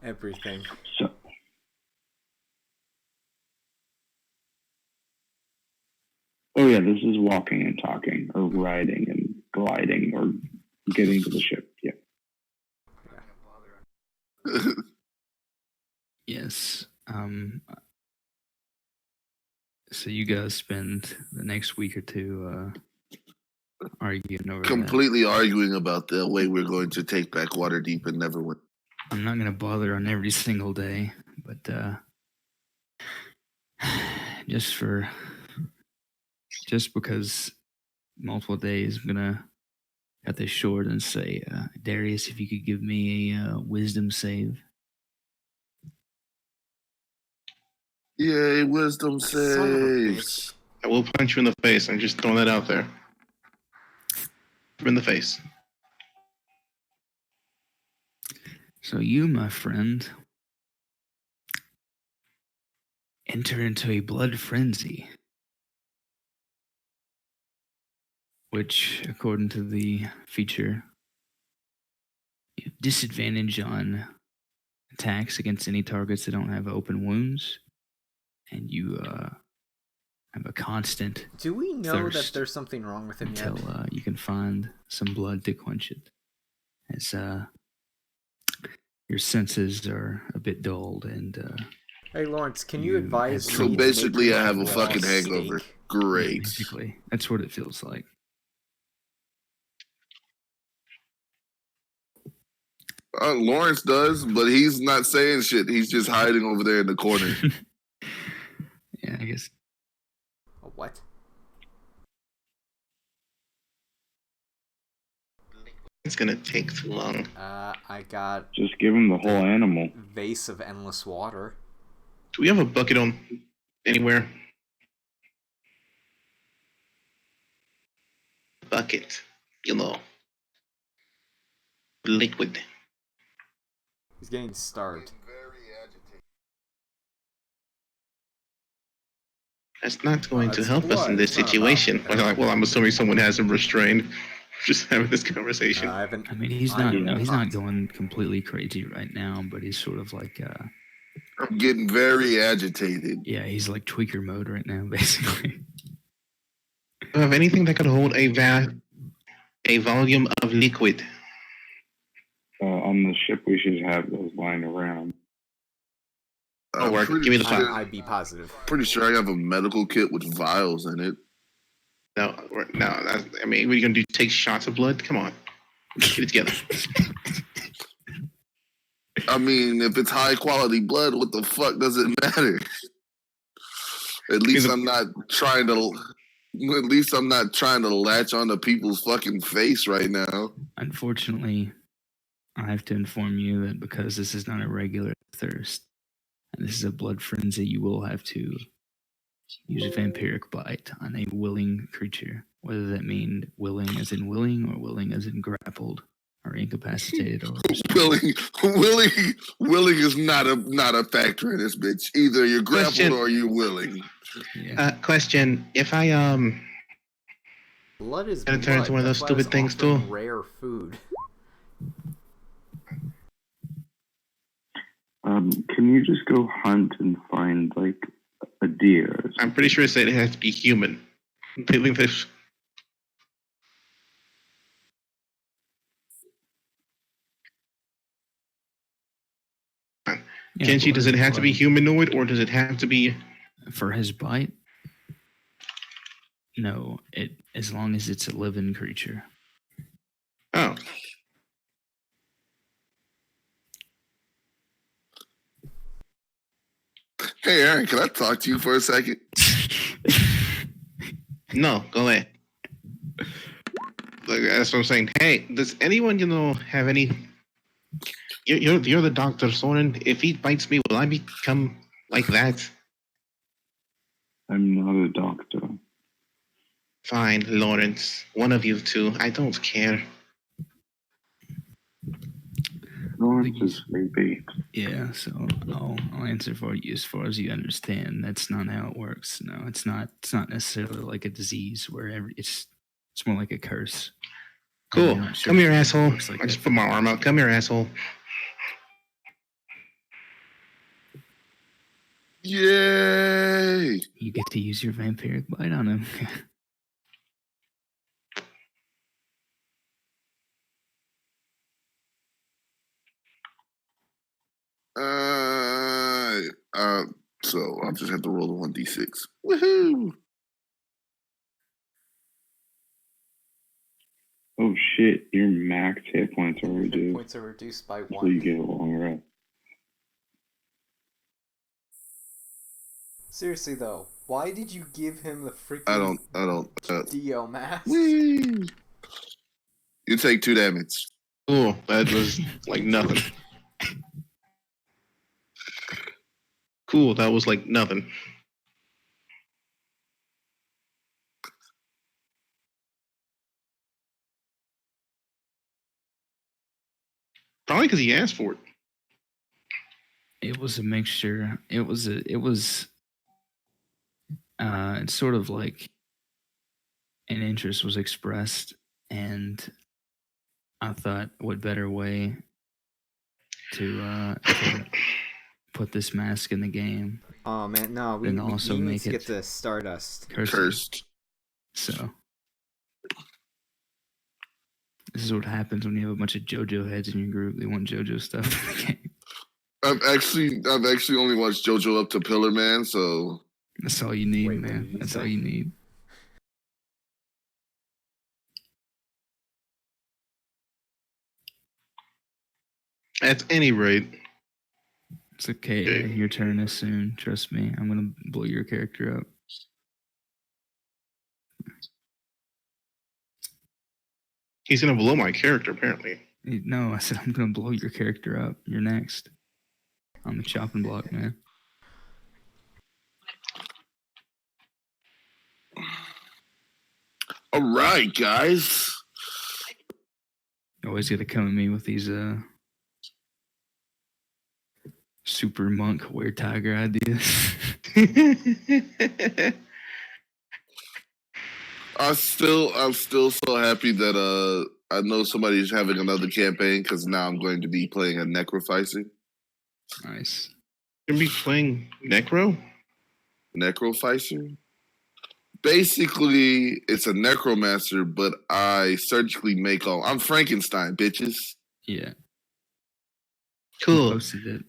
everything. So, oh yeah, this is walking and talking, or riding and gliding, or getting to the ship. Yeah. Yes. So you guys spend the next week or two arguing over that. Completely arguing about the way we're going to take back Waterdeep and Neverwinter. I'm not going to bother on every single day, but just because multiple days, I'm going to cut this short and say, Darius, if you could give me a wisdom save. Yay, wisdom Son of a saves. bitch. I will punch you in the face. I'm just throwing that out there. In the face. So you, my friend, enter into a blood frenzy, which, according to the feature, you have disadvantage on attacks against any targets that don't have open wounds, and you have a constant Do we know that thirst there's something wrong with him until yet? you can find some blood to quench it. As your senses are a bit dulled, and Hey, Lawrence, can you you advise have me? So to basically, make I have a raw fucking hangover. steak? Great. basically, that's what it feels like. Lawrence does, but he's not saying shit. He's just hiding over there in the corner. Yeah, I guess. A what? It's gonna take too long. I got Just give him the whole animal. vase of endless water. Do we have a bucket on anywhere? Bucket. Liquid. He's getting starved. That's not going to It's help us in blood. this It's not situation. about Well, I'm assuming someone has him restrained. Just having this conversation. I haven't. I mean, he's I'm not going completely crazy right now, but he's sort of like, I'm getting very agitated. yeah, he's like tweaker mode right now, basically. Do you have anything that could hold a volume of liquid? On the ship, we should have those lying around. Oh, work. Pretty Give me the sure- file. I'd be positive. Pretty sure I have a medical kit with vials in it. No. I mean, what are you gonna do? Take shots of blood? Come on, get it together. I mean, if it's high quality blood, what the fuck does it matter? At least I'm not trying to. At least I'm not trying to latch onto people's fucking face right now. Unfortunately, I have to inform you that because this is not a regular thirst, and this is a blood frenzy, you will have to use a vampiric bite on a willing creature. Whether that mean willing as in willing, or willing as in grappled, or incapacitated, or Willing is not a factor in this bitch. Either you're grappled Question. or you're willing. yeah. Question: if I Blood is Gonna blood. turn into one of those That's why stupid things, it's often too. Rare food. Can you just go hunt and find like a deer? I'm pretty sure it said it has to be human. Completely fish. Yeah, Kenshi, blood does is it have to be blood. humanoid or does it have to be? For his bite? No, as long as it's a living creature. Oh, Hey, Aaron, can I talk to you for a second? no, go ahead. Like, that's what I'm saying. Hey, does anyone have any? You're the doctor, Soren. If he bites me, will I become like that? I'm not a doctor. Fine, Lawrence. One of you two. I don't care. Lawrence is sleepy. Yeah, so I'll answer for you as far as you understand. That's not how it works. No, it's not necessarily like a disease where it's more like a curse. Cool. I'm not sure Come here, if it asshole. works like I just that. put my arm out. Come here, asshole. Yay! You get to use your vampiric bite on him. Uh, So I'll just have to roll the 1d6. Woohoo! Oh shit, your max hit points are Hit reduced. points are reduced by So you 1. get a long rest. Seriously though, why did you give him the freaking I don't. Dio mask? Whee! You take 2 damage. Oh, that was like nothing. Cool, that was like nothing. Probably because he asked for it. It was a mixture. It's sort of like an interest was expressed, and I thought, what better way to put this mask in the game? Oh man, no, we Then need also to make get it the Stardust. Cursed. So this is what happens when you have a bunch of JoJo heads in your group. They want JoJo stuff in the game. I've actually only watched JoJo up to Pillar Man, so That's all you need, Wait, what man. did you That's say? all you need. At any rate, It's okay. Okay. Your turn is soon. Trust me. I'm gonna blow your character up. he's gonna blow my character, apparently. No, I said I'm gonna blow your character up. You're next. On the chopping block, man. all right, guys. You always gotta come at me with these super monk wear tiger ideas. I'm still so happy that I know somebody's having another campaign because now I'm going to be playing a necroficer. Nice. Gonna be playing Necro? Necroficer. Basically, it's a necromancer, but I surgically make all. I'm Frankenstein, bitches. Yeah. Cool. Posted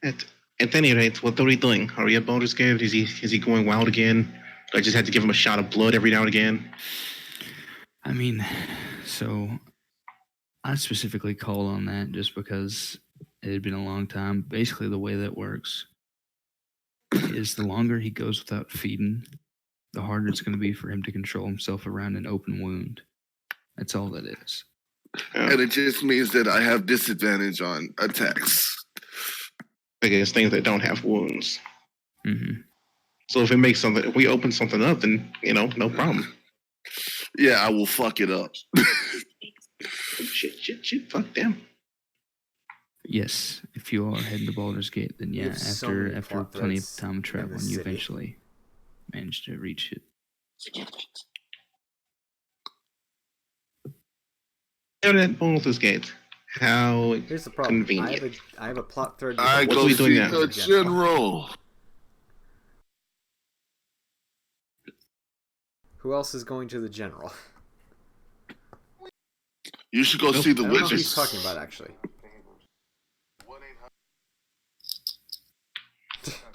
it. At any rate, what are we doing? Are we at Baldur's Gate? Is he going wild again? I just had to give him a shot of blood every now and again. I mean, so I specifically called on that just because it had been a long time. Basically, the way that works is the longer he goes without feeding, the harder it's going to be for him to control himself around an open wound. That's all that is. And it just means that I have disadvantage on attacks. Against things that don't have wounds. Mm-hmm. So if we open something up, then, no problem. Yeah, I will fuck it up. Shit, fuck them. Yes, if you are heading to Baldur's Gate, then You yeah, have so many after plot plenty of threads time in traveling, this you city. eventually manage to reach it. At Baldur's Gate. How Here's the problem. convenient. I have a plot thread. With I What go are we doing see now? the general. Who else is going to the general? You should go Nope. see the I don't know who witches. he's talking about actually.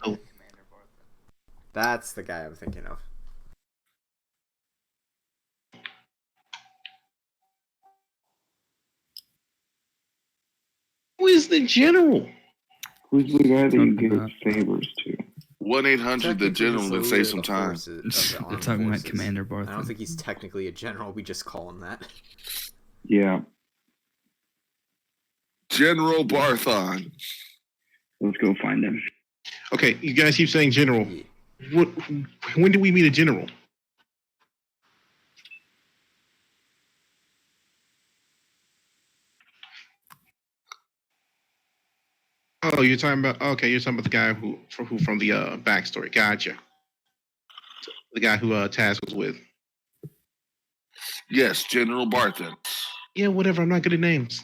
Oh. That's the guy I'm thinking of. Who is the general? Who's the guy that you Talking give about- sabers to? 1-800 the Technically, general he's the and leader save of some the time. forces- of the They're armed talking about forces. Commander I don't Bartham. think he's technically a general. We just call him that. Yeah, General Barthon. let's go find him. Okay, you guys keep saying general. Yeah. When did we meet a general? Oh, you're talking about the guy who from the backstory. Gotcha. The guy who Taz was with. Yes, General Barthon. Yeah, whatever. I'm not good at names.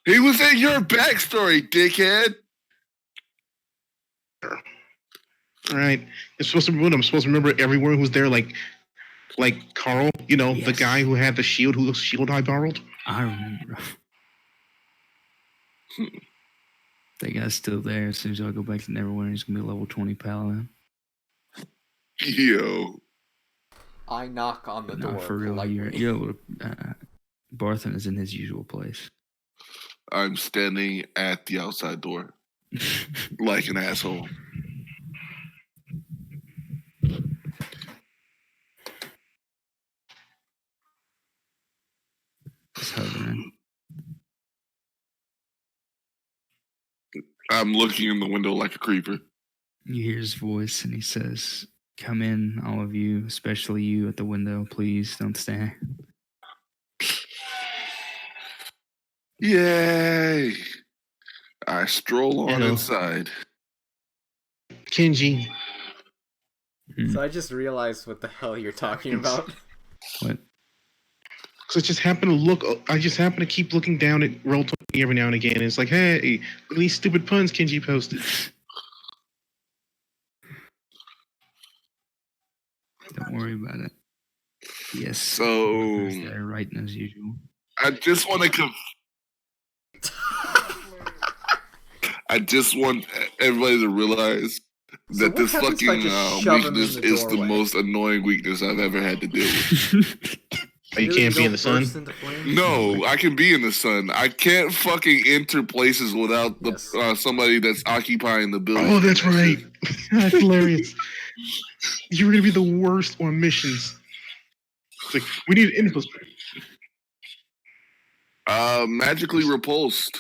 He was in your backstory, dickhead. All right. I'm supposed to remember everyone who's there, like Carl. The Yes. guy who had the shield I borrowed. I remember. That guy's still there. As soon as I go back to Neverwinter, he's gonna be level 20 paladin. Yo. I knock on the door. For real, you're able to. Barthen is in his usual place. I'm standing at the outside door, like an asshole. Just hovering. I'm looking in the window like a creeper. You hear his voice, and he says, "Come in, all of you, especially you at the window. Please don't stand." Yay! I stroll on inside. Kenji. So I just realized what the hell you're talking about. What? So I just happen to keep looking down at Roll20 every now and again. And it's like, hey, look at these stupid puns Kenji posted. Don't worry about it. Yes. So they're writing as usual. I just want to I just want everybody to realize that this fucking weakness is the most annoying weakness I've ever had to deal with. You can't be in the sun? No, I can be in the sun. I can't fucking enter places without somebody that's occupying the building. Oh, that's right. That's hilarious. You're going to be the worst on missions. It's like, we need an infiltrate. Magically repulsed.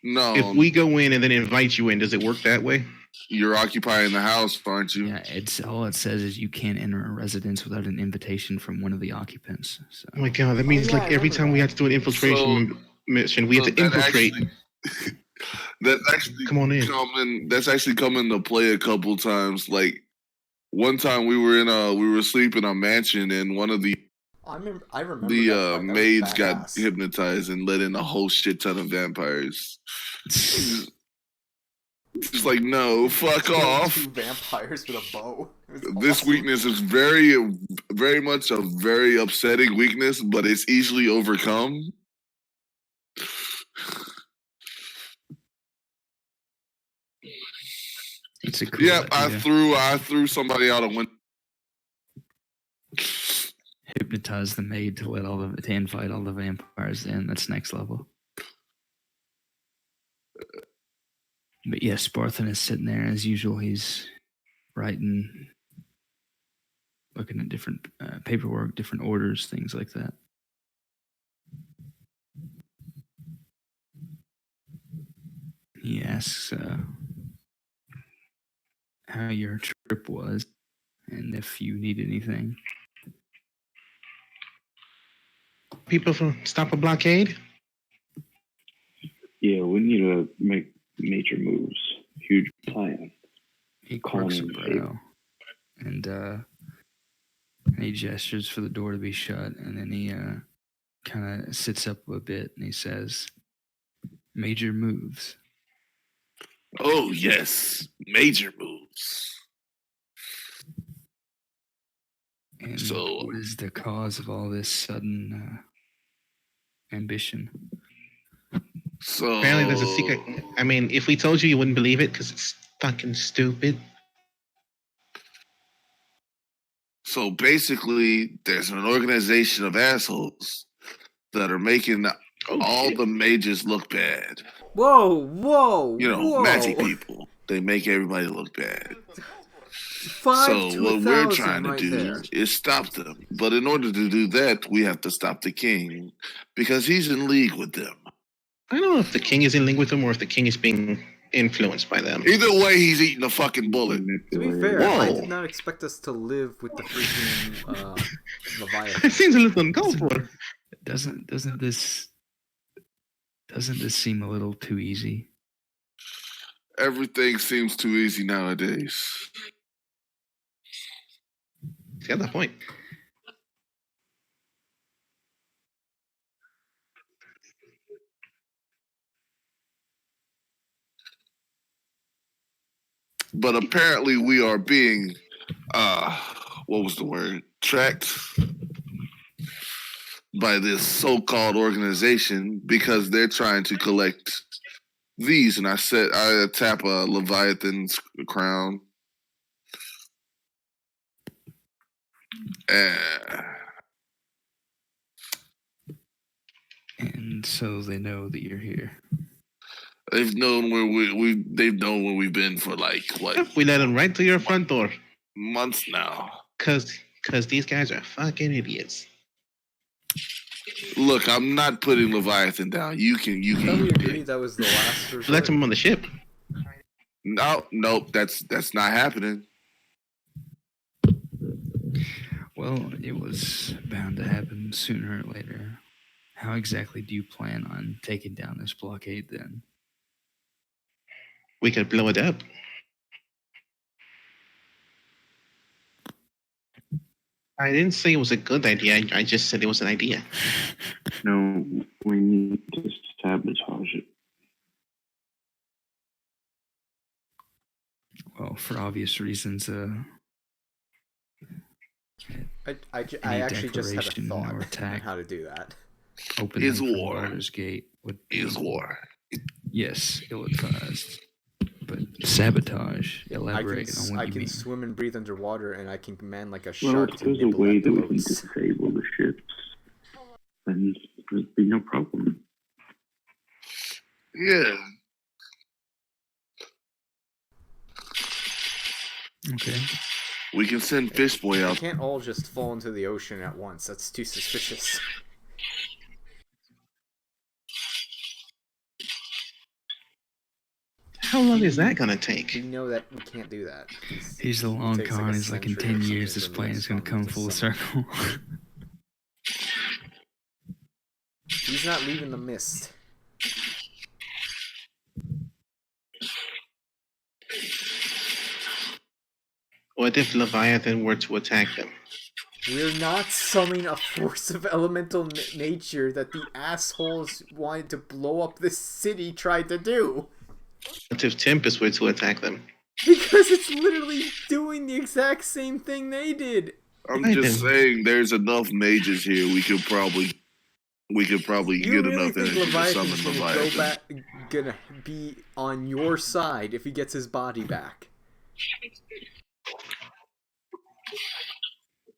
No. If we go in and then invite you in, does it work that way? You're occupying the house, aren't you? Yeah, it's all it says is you can't enter a residence without an invitation from one of the occupants. So. Oh my god, that means every time we have to do an infiltration mission, we have to infiltrate. That's actually that's actually come into play a couple times. Like one time we were sleeping in a mansion and one of the maids got hypnotized and let in a whole shit ton of vampires. Just like, no, fuck off. Vampires with a bow. This weakness is very, very much a very upsetting weakness, but it's easily overcome. It's a cool idea. I threw somebody out a window. Hypnotize the maid to invite all the vampires in. That's next level. But yes, Barthen is sitting there as usual. He's writing, looking at different paperwork, different orders, things like that. He asks how your trip was and if you need anything. People stop a blockade? Yeah, we need to make major moves. Huge plan. He quirks a brow and he gestures for the door to be shut, and then he kind of sits up a bit and he says, "Major moves." Oh yes, major moves. And so, what is the cause of all this sudden ambition? So apparently there's a secret. I mean, if we told you, you wouldn't believe it because it's fucking stupid. So basically, there's an organization of assholes that are making all the mages look bad. Whoa! Magic people. They make everybody look bad. 5 so to what we're trying to do is stop them. But in order to do that, we have to stop the king because he's in league with them. I don't know if the king is in league with them or if the king is being influenced by them. Either way, he's eating a fucking bullet. To be fair, I did not expect us to live with the freaking Leviathan. It seems a little uncalled for. Doesn't this seem a little too easy? Everything seems too easy nowadays. He's got that point. But apparently we are being, what was the word? Tracked. by this so-called organization because they're trying to collect these. And I tap a Leviathan's crown. And so they know that you're here. They've known where they've known where we've been for like what? We let them right to your front door. Months now. Cause these guys are fucking idiots. Look, I'm not putting Leviathan down. You can. We agreed that was the last resort. Let them on the ship. Nope. That's not happening. Well, it was bound to happen sooner or later. How exactly do you plan on taking down this blockade then? We could blow it up. I didn't say it was a good idea. I just said it was an idea. No, we need to sabotage it. Well, for obvious reasons, I actually just had a thought on how to do that. Open is war. Gate is war. Yes, ill-advised. But sabotage. Elaborate on what I you can mean. swim and breathe underwater, and I can command like a Well, shark. if there's a way that we can disable the ships, then there'd be no problem. Yeah. Okay. We can send Fishboy out. We can't all just fall into the ocean at once. That's too suspicious. How long is that gonna take? We know that we can't do that. He's the long con. He's like in 10 years, this plane is gonna come full circle. He's not leaving the mist. What if Leviathan were to attack them? We're not summoning a force of elemental nature that the assholes wanted to blow up this city tried to do. What if Tempest were to attack them? Because it's literally doing the exact same thing they did. I'm just saying, there's enough mages here. We could probably get enough energy to summon Leviathan. Gonna be on your side if he gets his body back.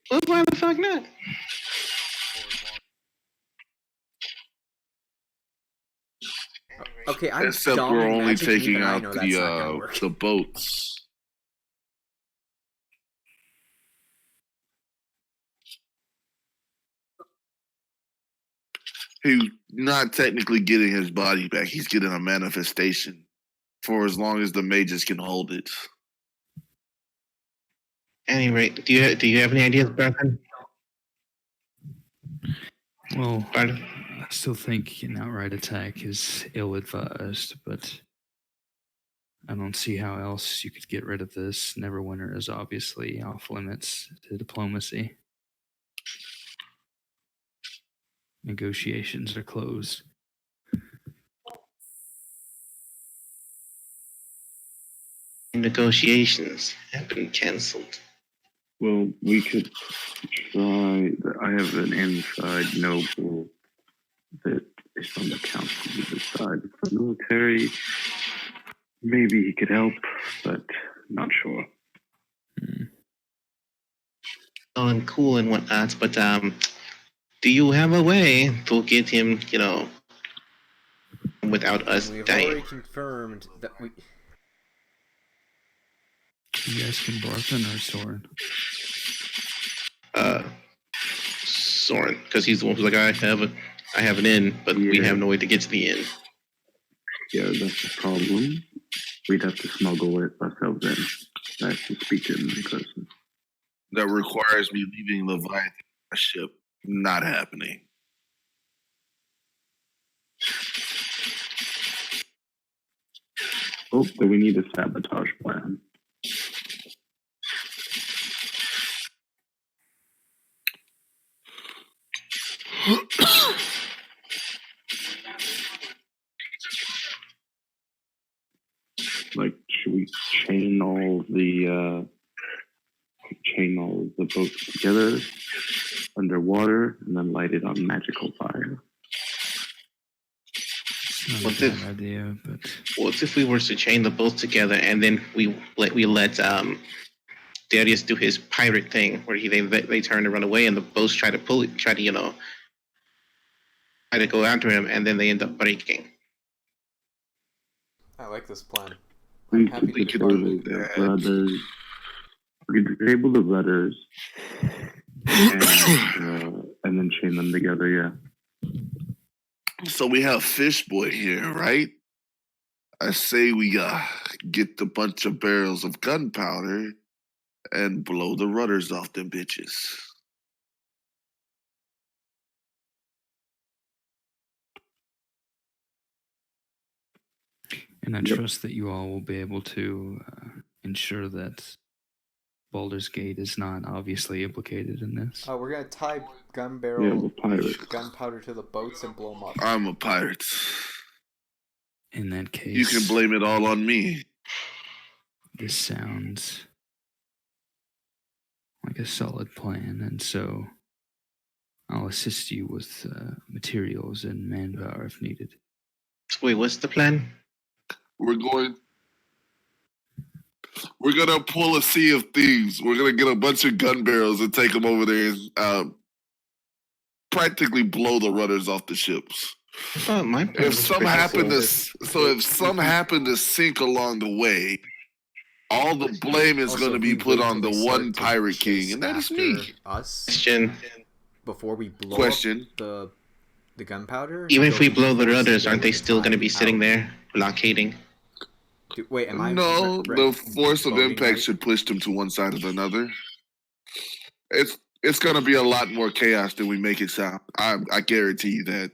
Well, why the fuck not? Okay, I'm except dumb we're and only magic, taking even I out know that's not gonna work. the boats. He's not technically getting his body back. He's getting a manifestation for as long as the mages can hold it. Anyway, do you have any ideas, Berthan? Well, I still think an outright attack is ill-advised, but I don't see how else you could get rid of this. Neverwinter is obviously off limits to diplomacy. Negotiations are closed. Negotiations have been cancelled. Well, we could try. I have an inside noble that is on the council to decide the military. Maybe he could help, but not sure. Oh, and cool and whatnot, but do you have a way to get him, without us We've dying? already confirmed that we. You guys can Barthen or Soren? Soren, because he's the one who's like, I have an inn, but we have no way to get to the inn. Yeah, that's the problem. We'd have to smuggle it ourselves in. I have to speak to him in person. That requires me leaving Leviathan ship. Not happening. Oh, then we need a sabotage plan. Like, should we chain all the boats together? underwater and then light it on magical fire. Not a bad idea, but What if we were to chain the boats together and then we let Darius do his pirate thing where they turn to run away and the boats try to go after him and then they end up breaking. I like this plan. We I'm happy could to be part of disable it. the rudders. We could disable the rudders and then chain them together. Yeah. So we have Fish Boy here, right? I say we get a bunch of barrels of gunpowder and blow the rudders off them bitches. and I trust that you all will be able to ensure that Baldur's Gate is not obviously implicated in this. We're gonna tie gunpowder to the boats and blow them up. I'm a pirate. In that case, You can blame it all on me. This sounds like a solid plan, and so I'll assist you with materials and manpower if needed. Wait, what's the plan? We're gonna pull a Sea of Thieves. We're gonna get a bunch of gun barrels and take them over there and practically blow the rudders off the ships. If some happen to sink along the way, all the blame is going to be put on the one pirate king, and that is me. Question. Before we blow up the gunpowder? Even if we blow the rudders, aren't they still going to be sitting there blockading? Wait, am I? No, the force of impact should push them to one side or another. It's going to be a lot more chaos than we make it sound. I guarantee you that.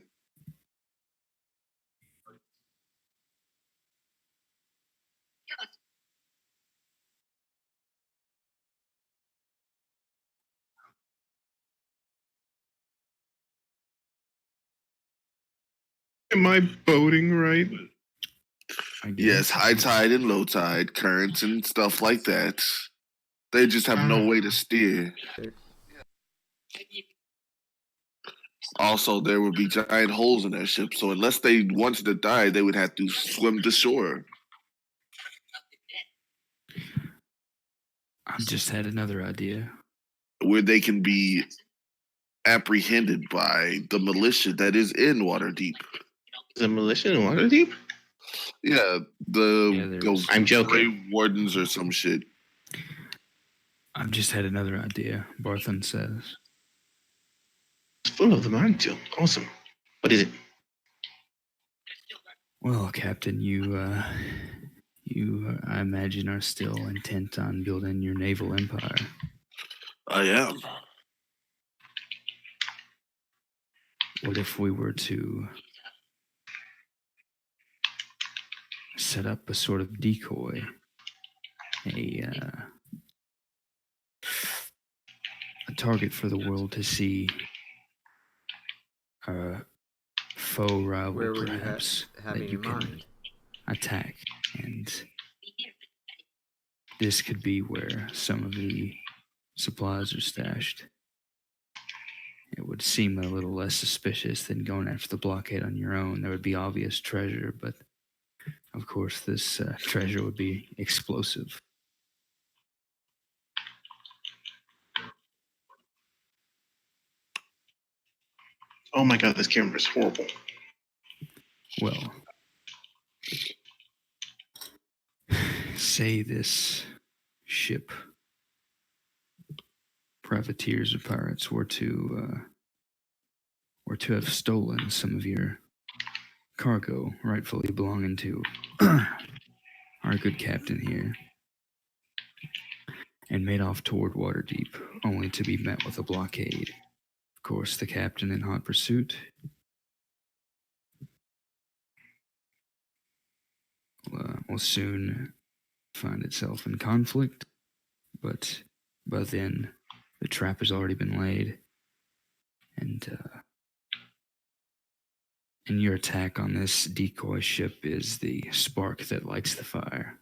Am I boating right? Yes, high tide and low tide, currents and stuff like that. They just have no way to steer. Also, there would be giant holes in their ship, so unless they wanted to die, they would have to swim to shore. I've just had another idea. Where they can be apprehended by the militia that is in Waterdeep. The militia in Waterdeep? Yeah, I'm joking. Grey Wardens or some shit. I've just had another idea, Barthen says. It's full of them, aren't you? Awesome. What is it? Well, Captain, you, I imagine, are still intent on building your naval empire. I am. What if we were to set up a sort of decoy, a target for the world to see, a foe rival perhaps that you can attack, and this could be where some of the supplies are stashed. It would seem a little less suspicious than going after the blockade on your own. There would be obvious treasure, but of course this treasure would be explosive. Oh my god, this camera is horrible. Well, say this ship, privateers or pirates, were to have stolen some of your cargo rightfully belonging to our good captain here, and made off toward Waterdeep, only to be met with a blockade. Of course, the captain in hot pursuit will soon find itself in conflict, but by then the trap has already been laid, and your attack on this decoy ship is the spark that lights the fire.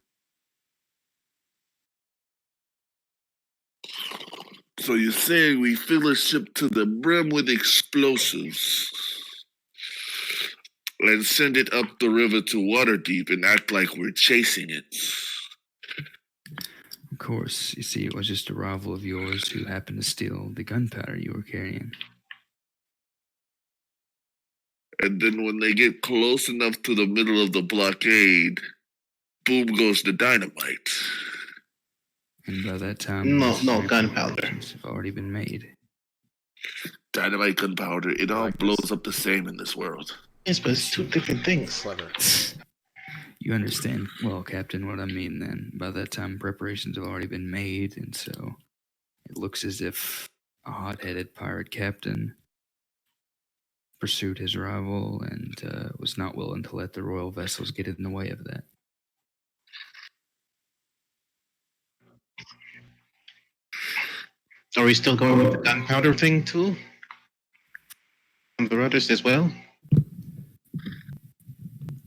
So you're saying we fill a ship to the brim with explosives and send it up the river to Waterdeep and act like we're chasing it? Of course, you see, it was just a rival of yours who happened to steal the gunpowder you were carrying. And then when they get close enough to the middle of the blockade, boom goes the dynamite. And by that time, no gunpowder have already been made. Dynamite, gunpowder, it all blows up the same in this world. Yes, but it's two different things. Clever. You understand, well, Captain, what I mean then. By that time, preparations have already been made, and so it looks as if a hot-headed pirate captain pursued his rival and was not willing to let the royal vessels get in the way of that. Are we still going with the gunpowder thing too? And the others as well?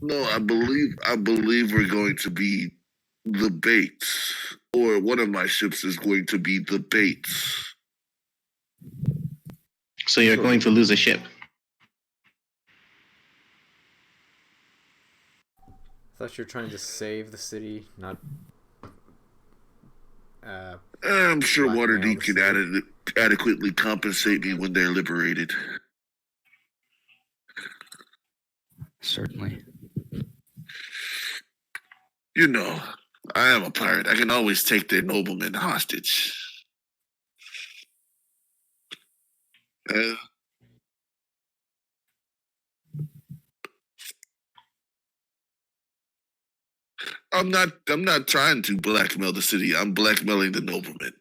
No, I believe we're going to be the bait. Or one of my ships is going to be the bait. So you're going to lose a ship. I thought you were trying to save the city, not. I'm sure Blackmail Waterdeep the can adequately compensate me when they're liberated. Certainly. You know, I am a pirate. I can always take their noblemen hostage. I'm not trying to blackmail the city. I'm blackmailing the noblemen.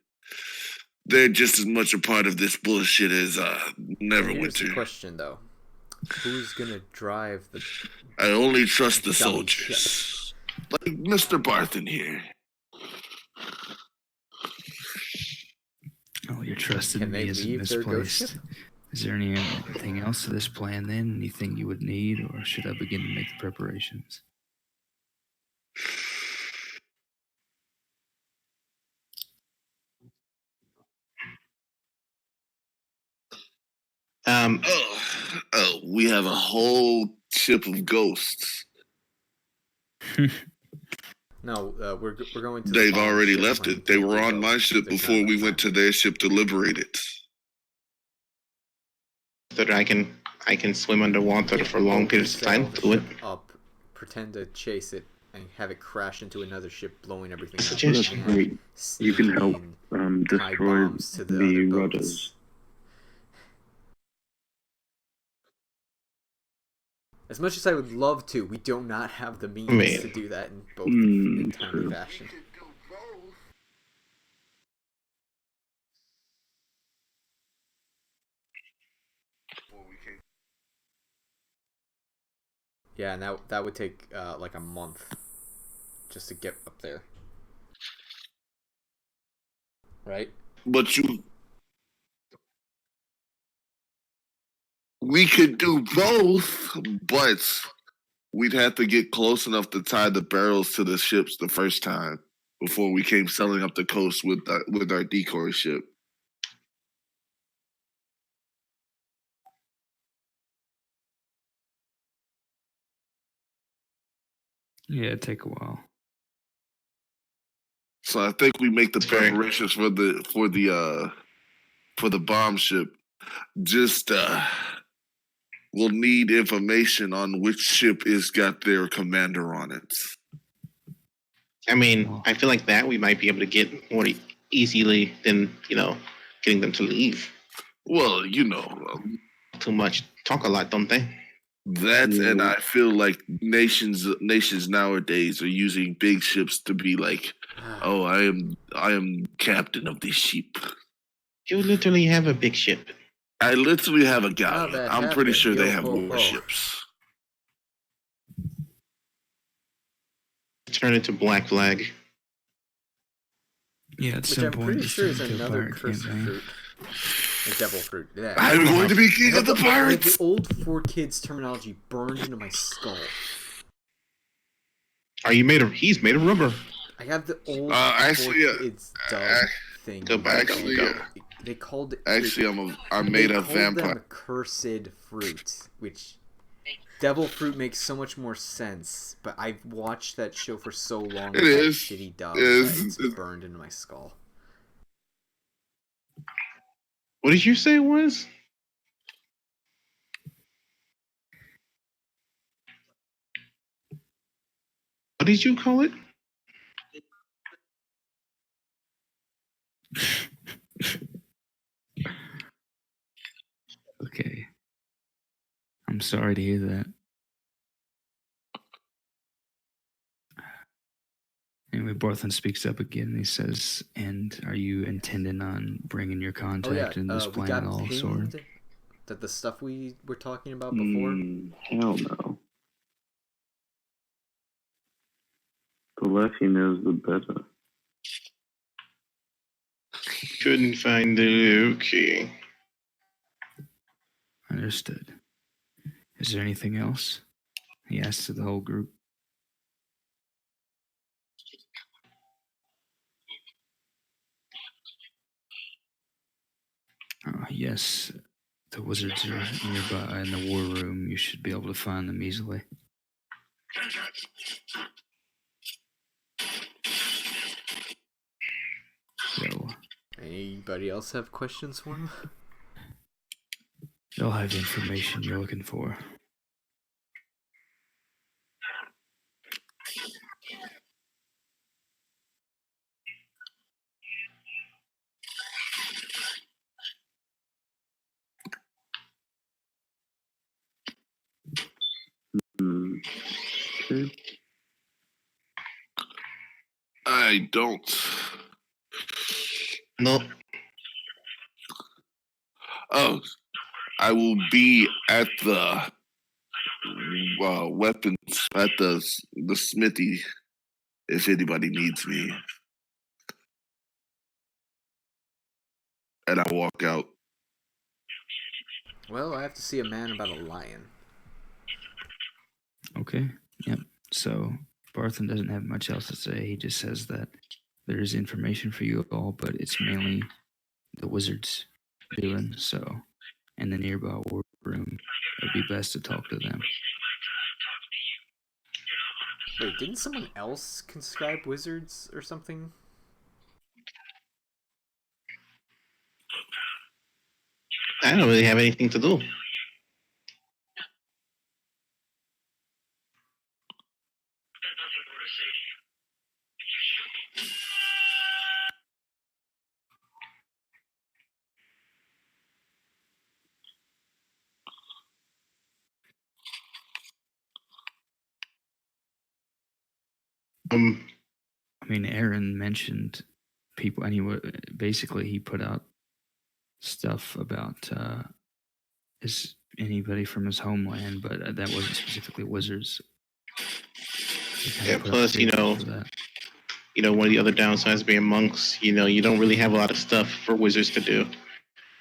They're just as much a part of this bullshit as Neverwinter. Here's the question, though: who's gonna drive the? I only trust the dummy soldiers, ship? like Mr. Barthen here. Oh, your trust in Can me they is leave their ghost misplaced. ship? Is there anything else to this plan then? Anything you would need, or should I begin to make the preparations? We have a whole ship of ghosts. No, we're going to. They've the bomb already ship left when it. They we were go. on my ship There's before not we enough went time. to their ship to liberate it. That I can swim underwater for long periods of time. Sail Do the it. ship up, pretend to chase it, and have it crash into another ship, blowing everything up. Suggestion. That's great. You can help tie destroy bombs to the the other rudders. boats. As much as I would love to, we do not have the means to do that in both in timely true. fashion. Yeah, and that would take like a month just to get up there, right? But we could do both, but we'd have to get close enough to tie the barrels to the ships the first time before we came sailing up the coast with our decoy ship. Yeah, it'd take a while. So I think we make the preparations for the bomb ship. Just we'll need information on which ship is got their commander on it. I mean, I feel like that we might be able to get more easily than, getting them to leave. Well, Too much. Talk a lot, don't they? That, and I feel like nations nowadays are using big ships to be like, oh, I am captain of this ship. You literally have a big ship. I literally have a galleon. that I'm pretty happened? sure they Yo have ho ho. warships. Turn into Black Flag. Yeah, at Which some I'm point, pretty just sure is turn into a another pirate cursed campaign. fruit. The devil fruit. Yeah. I'm going to be king of the The pirates. old 4Kids terminology burned into my skull. Are you made of? He's made of rubber. I have the old Actually, 4Kids dub thing. go back, actually, go. They called Actually, I'm made of vampire. Them cursed fruit, which devil fruit makes so much more sense. But I've watched that show for so long. It is shitty dub that it's burned into my skull. What did you say it was? What did you call it? Okay. I'm sorry to hear that. Anyway, Barthen speaks up again. He says, "And are you intending on bringing your contact in this plan at all, Sword?" That the stuff we were talking about before? Hell no. The less he knows, the better. Couldn't find the loot key. Understood. Is there anything else? He asked to the whole group. Yes, the wizards are nearby in the war room. You should be able to find them easily. So, anybody else have questions for him? They'll have the information you're looking for. Okay. I don't. Nope. Oh, I will be at the weapons at the smithy if anybody needs me. And I walk out. Well, I have to see a man about a lion. Okay. Yep. So Barthen doesn't have much else to say. He just says that there is information for you all, but it's mainly the wizards doing so. In the nearby war room, it'd be best to talk to them. Wait, didn't someone else conscribe wizards or something? I don't really have anything to do. I mean, Aaron mentioned people, and he put out stuff about anybody from his homeland, but that wasn't specifically wizards. Yeah, plus, one of the other downsides being monks, you don't really have a lot of stuff for wizards to do.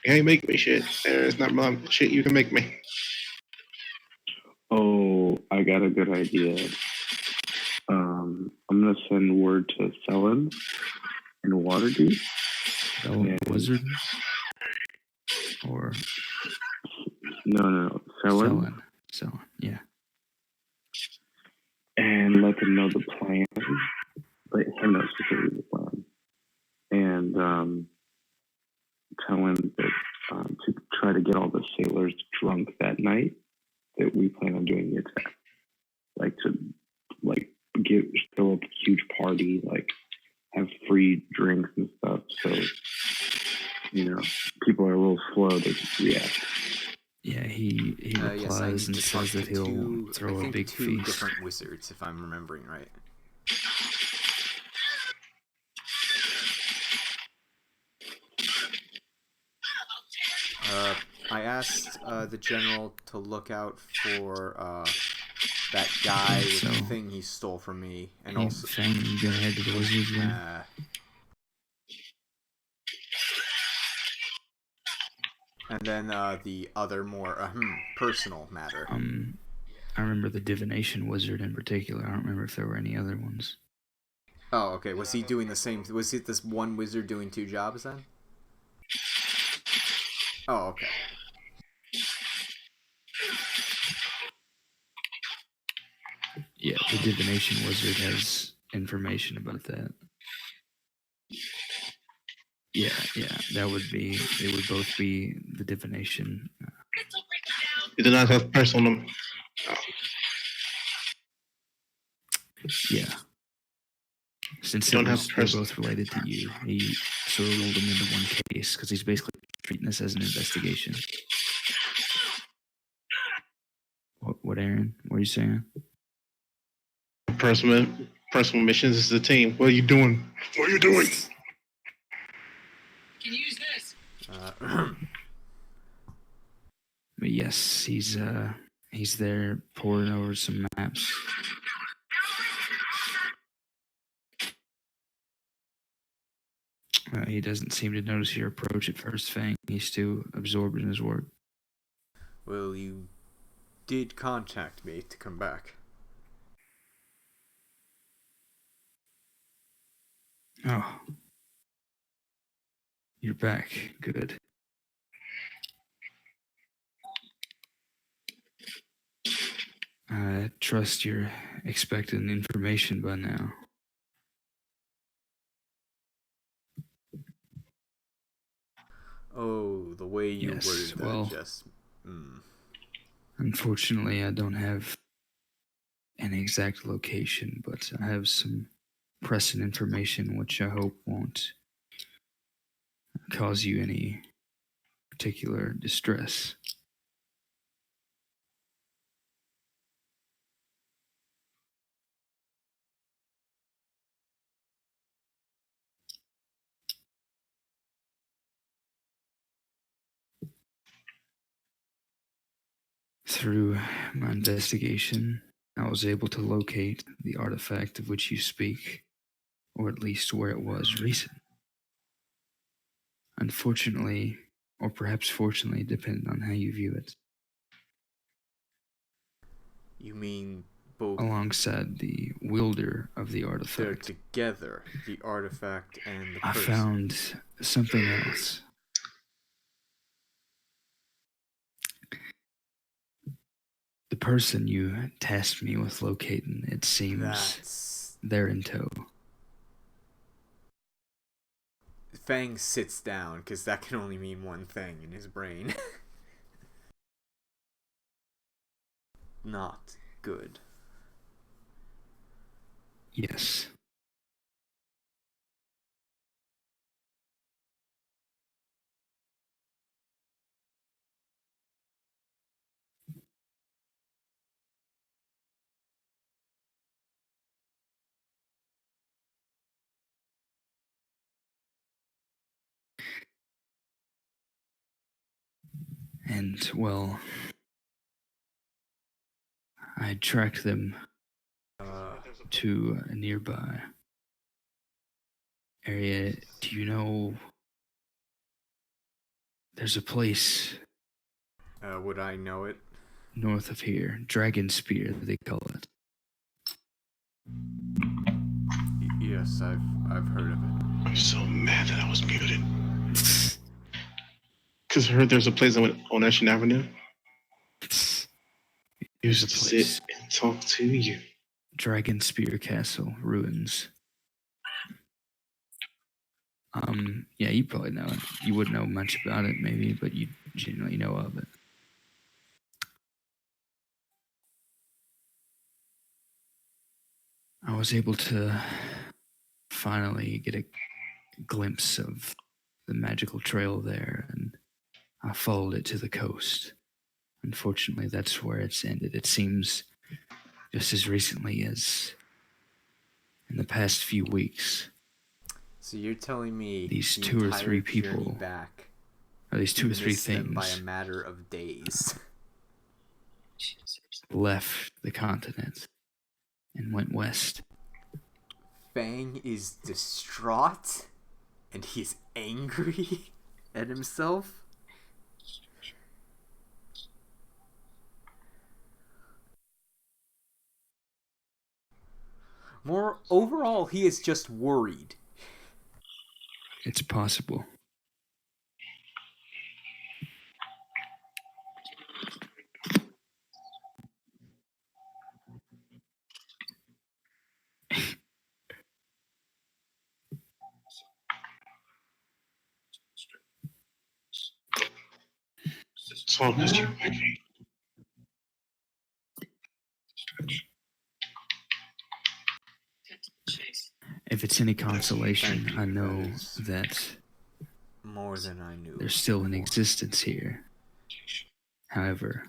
You can't make me shit. There's not a lot of shit you can make me. Oh, I got a good idea. I'm going to send word to Selin in Waterdeep. Wizard? Or... No. Selin, yeah. And let them know the plan. Let him know specifically the plan. And tell him that to try to get all the sailors drunk that night that we plan on doing the attack. Throw up a huge party, have free drinks and stuff. So, people are a little slow to react. Yeah, he replies and says that he'll throw a big feast. Different wizards, if I'm remembering right. I asked the general to look out for that guy with the thing he stole from me, and also saying you're gonna head to the wizards room. And then the other more personal matter. I remember the divination wizard in particular. I don't remember if there were any other ones. Oh, okay. Was he doing the same? Was it this one wizard doing two jobs then? Oh, okay. Yeah, the divination wizard has information about that. Yeah, that would be. They would both be the divination. You do not have personal. Yeah. Since Don't they're have both related to you, he sort of rolled them into one case because he's basically treating this as an investigation. What, Aaron? What are you saying? Personal missions is the team. What are you doing? What are you doing? Can you use this? But yes, he's there pouring over some maps. He doesn't seem to notice your approach at first, Fang. He's too absorbed in his work. Well, you did contact me to come back. Oh. You're back. Good. I trust you're expecting information by now. Oh, the way you worded that, well, just... Unfortunately, I don't have an exact location, but I have some pressing information which I hope won't cause you any particular distress. Through my investigation, I was able to locate the artifact of which you speak, or at least where it was recent. Unfortunately, or perhaps fortunately, depending on how you view it. You mean both... Alongside the wielder of the They're artifact. together, the artifact and the person. I found something else. The person you tasked me with locating, it seems they're in tow. Fang sits down, because that can only mean one thing in his brain. Not good. Yes. And, well, I tracked them to a nearby area. Do you know... There's a place... Would I know it? north of here. Dragon Spear, they call it. Yes, I've heard of it. I'm so mad that I was muted. Because I heard there's a place on Ocean Avenue. Used to sit and talk to you. Dragon Spear Castle ruins. Yeah, you probably know it. You wouldn't know much about it, maybe, but you genuinely know of it. I was able to finally get a glimpse of the magical trail there, and I followed it to the coast. Unfortunately, that's where it's ended. It seems just as recently as in the past few weeks. So you're telling me these the 2 or 3 entire journey people, back, or these 2 or 3 missed them things, by a matter of days, left the continent and went west. Fang is distraught, and he's angry at himself. More overall, he is just worried. It's possible. Focus you. If it's any consolation, Thank you, I know that is that more than I knew. they're still in before. existence here. However,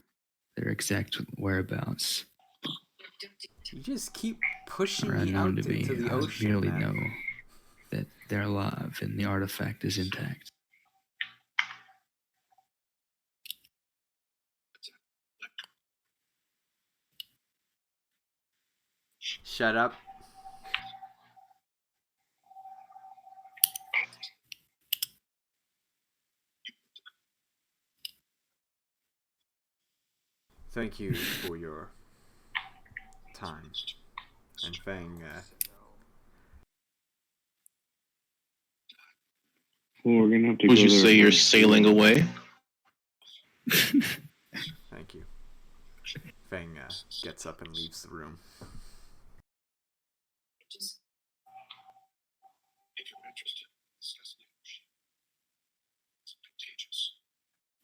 their exact whereabouts You just keep pushing are me unknown out to me. into the I ocean, merely man. know that they're alive and the artifact is intact. Shut up. Thank you for your time. And Fang, Well, we're gonna have to Would go you there say you're eventually. sailing away? thank you. Fang gets up and leaves the room.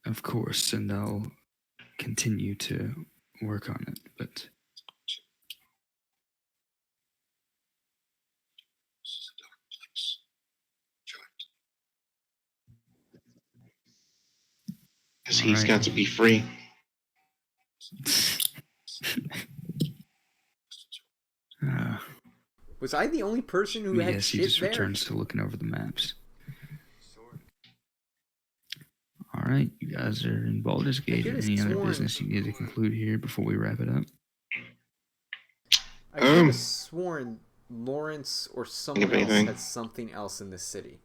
Of course, and I'll continue to work on it, but Because he's Alright. got to be free. Was I the only person who had yes, he shit just there? returns to looking over the maps. Alright, you guys are in Baldur's Gate. could've Any other sworn- business you need to conclude here before we wrap it up? I could have sworn Lawrence or someone else anything. had something else in the city.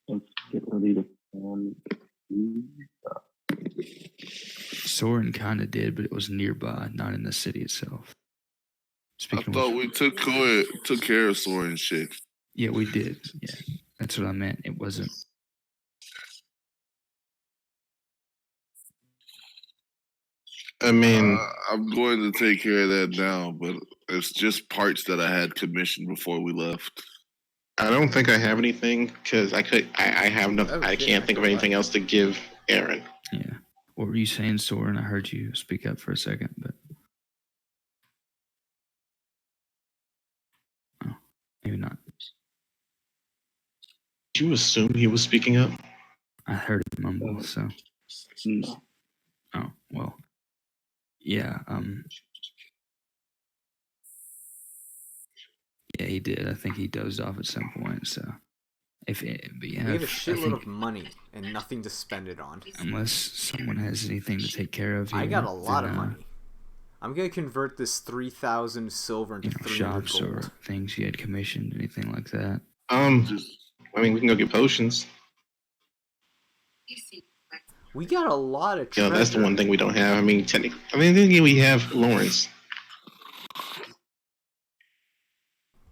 Let's get ready to Soren kind of did, but it was nearby, not in the city itself. I Speaking thought of, we took care of Soren shit. yeah, we did. Yeah, that's what I meant. It wasn't. I mean, I'm going to take care of that now, but it's just parts that I had commissioned before we left. I don't think I have anything because I have no. Oh, I shit, can't think of anything else to give Aaron. Yeah. What were you saying, Soren? I heard you speak up for a second, but oh, maybe not. Did you assume he was speaking up? I heard him mumble, so. No. Oh well. Yeah. Yeah, he did. I think he dozed off at some point. So, but yeah, We have a I shitload think of money and nothing to spend it on. unless someone has anything to take care of, here, I got a lot then, of money. I'm gonna convert this 3,000 silver into 300 shops gold. or things you had commissioned, anything like that. I mean, we can go get potions. We got a lot of treasure. Yeah, that's the one thing we don't have. I mean, technically, then we have Lawrence.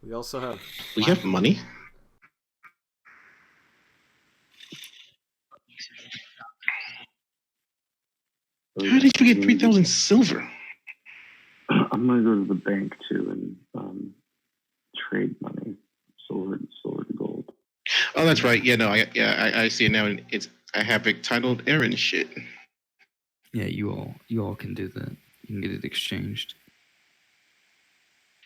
We also have. We have money. How did you get 3,000 silver? I'm gonna go to the bank too and trade money, silver to gold. Oh, that's right. Yeah, no, I see it now. And I have it titled Aaron shit. Yeah, you all can do that. You can get it exchanged.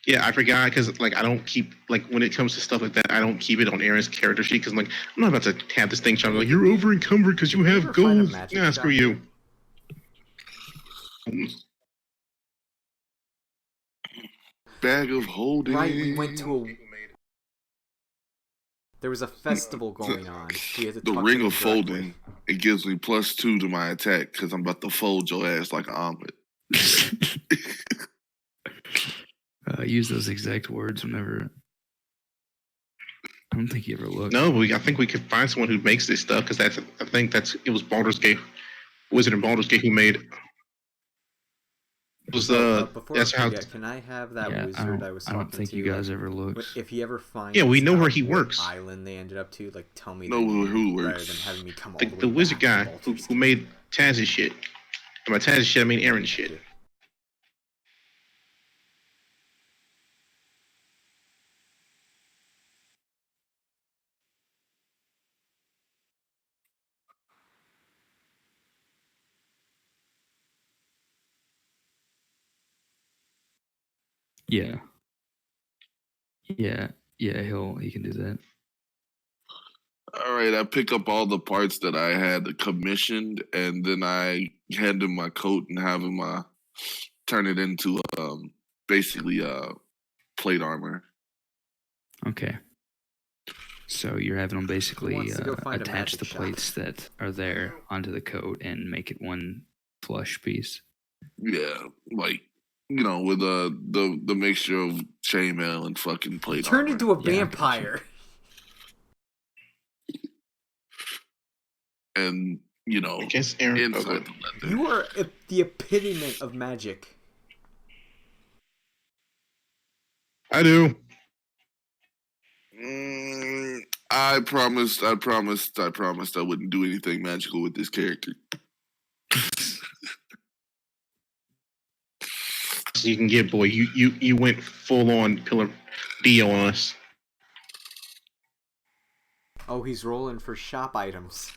Yeah, I forgot because like I don't keep like when it comes to stuff like that, I don't keep it on Aaron's character sheet because like I'm not about to have this thing showing like you're over encumbered because you have ever find a gold. magic Yeah, shop screw you. Bag of holding. Right, we went to a. There was a festival going on. We had to The talk ring to of them folding. It gives me +2 to my attack because I'm about to fold your ass like an omelet. Use those exact words whenever. I don't think you ever looked. No, I think we could find someone who makes this stuff because it was Baldur's Gate, Wizard in Baldur's Gate who made it. It was before that's I how. forget, can I have that Yeah, wizard I was talking to? I don't think you guys ever looked. If he ever finds Yeah, we know where out he what works. island they ended up to, like tell me Know the name who rather works. than having me come all Like the way the wizard back guy to who Baldur's Gate. made Taz's shit. And by Taz's shit, I mean Aaron's shit. Yeah. Yeah. Yeah, he can do that. All right, I pick up all the parts that I had commissioned, and then I hand him my coat and have him turn it into basically plate armor. Okay. So you're having them basically wants to go find a attach magic the shop? plates that are there onto the coat and make it one flush piece. Yeah, like with the mixture of chainmail and fucking plate Turned armor. into a Yeah, I vampire. And I guess Aaron. inside the leather. You are the epitome of magic. I do. I promised I wouldn't do anything magical with this character. So you can get, boy. You went full on Pillar Dio on us. Oh, he's rolling for shop items.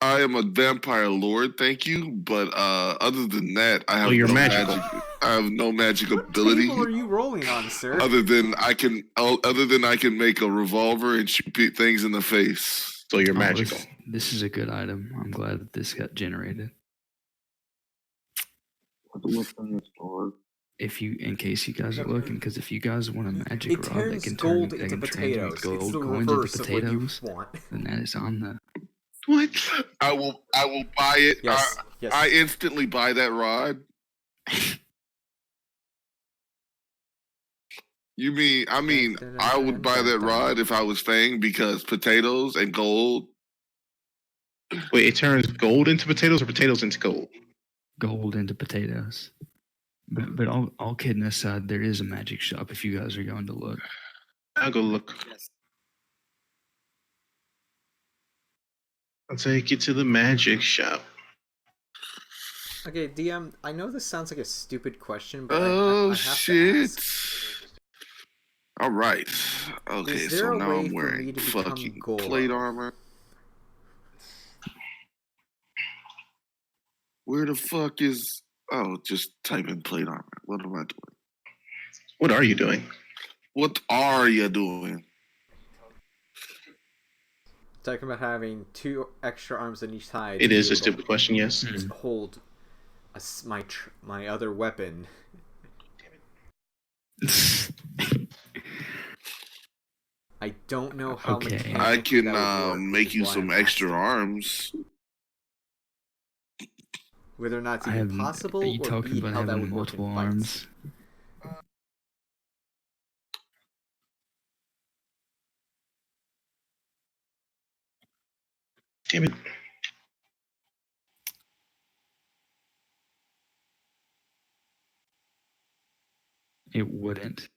I am a vampire lord, thank you. But other than that, I have you're no magical. magic. I have no magic What ability. table are you rolling on, sir? Other than I can make a revolver and shoot things in the face. So you're magical. This is a good item. I'm glad that this got generated. What's in the store? In case you guys are looking, because if you guys want a magic It rod that turns can gold that into can potatoes. transmute It's gold the coins into reverse of what you potatoes, want. then that is on the. What? I will buy it. Yes, yes. I instantly buy that rod. I would buy that rod if I was Fang because potatoes and gold. Wait, it turns gold into potatoes or potatoes into gold? Gold into potatoes. But all kidding aside, there is a magic shop if you guys are going to look. I'll go look. Yes. I'll take you to the magic shop. Okay, DM, I know this sounds like a stupid question, but Oh I have shit! to ask. All right. Okay, Is there so a now way I'm for me wearing to become fucking Golo? plate armor. Where the fuck is? Oh, just type in plate armor. What am I doing? What are you doing? What are you doing? Talking about having 2 extra arms on each side. It to is be a able stupid question, yes. to hold my other weapon. I don't know how Okay. mechanically I can that would work, which make is you why some I'm extra asking. arms. Whether or not it's I even have. possible, Are you or talking B, about how that having would work in multiple fights. arms? Damn it. It wouldn't.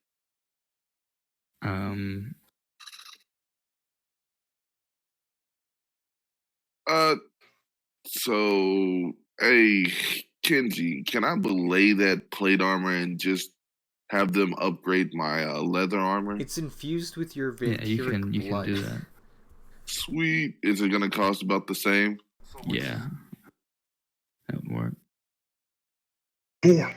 So, hey, Kenji, can I belay that plate armor and just have them upgrade my leather armor? It's infused with your Yeah, vampiric you can blood. do that. Sweet. Is it gonna cost about the same? Yeah, that would work. More. Yeah.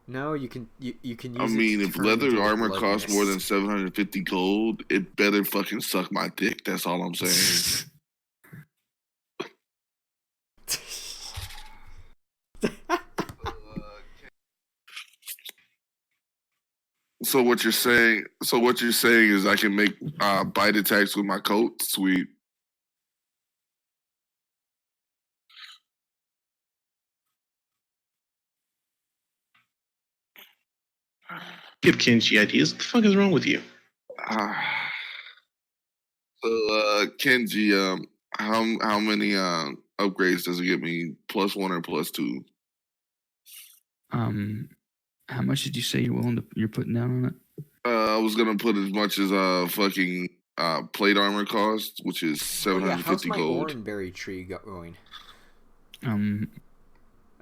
No, you can use I it mean, to if turn leather into a armor blood costs more than mist. 750 gold, it better fucking suck my dick. That's all I'm saying. So what you're saying is I can make bite attacks with my coat? Sweet. Give Kenji ideas. What the fuck is wrong with you? Kenji, how many upgrades does it get me? +1 or +2? How much did you say you're putting down on it? I was gonna put as much as fucking plate armor cost, which is 750 how's my gold. oranberry tree going? I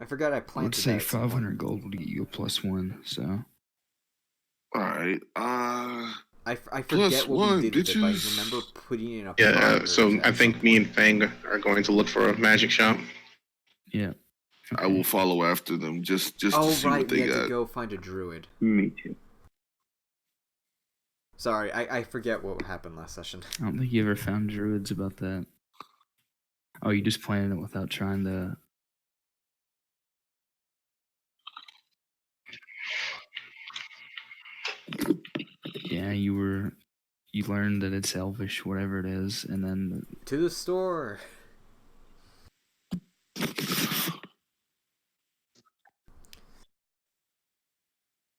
forgot I planted would say that at some 500 gold would get you a +1. So. All right. I forget what +1, we did with it, but I bitches. remember putting in a Yeah, ponder so at I think some me point. and Fang are going to look for a magic shop. Yeah. I will follow after them just to Oh see right, what we they had to got. go find a druid. Me too. Sorry, I forget what happened last session. I don't think you ever found druids about that. Oh, you just planted it without trying to. Yeah, you learned that it's elvish, whatever it is, and then To the store.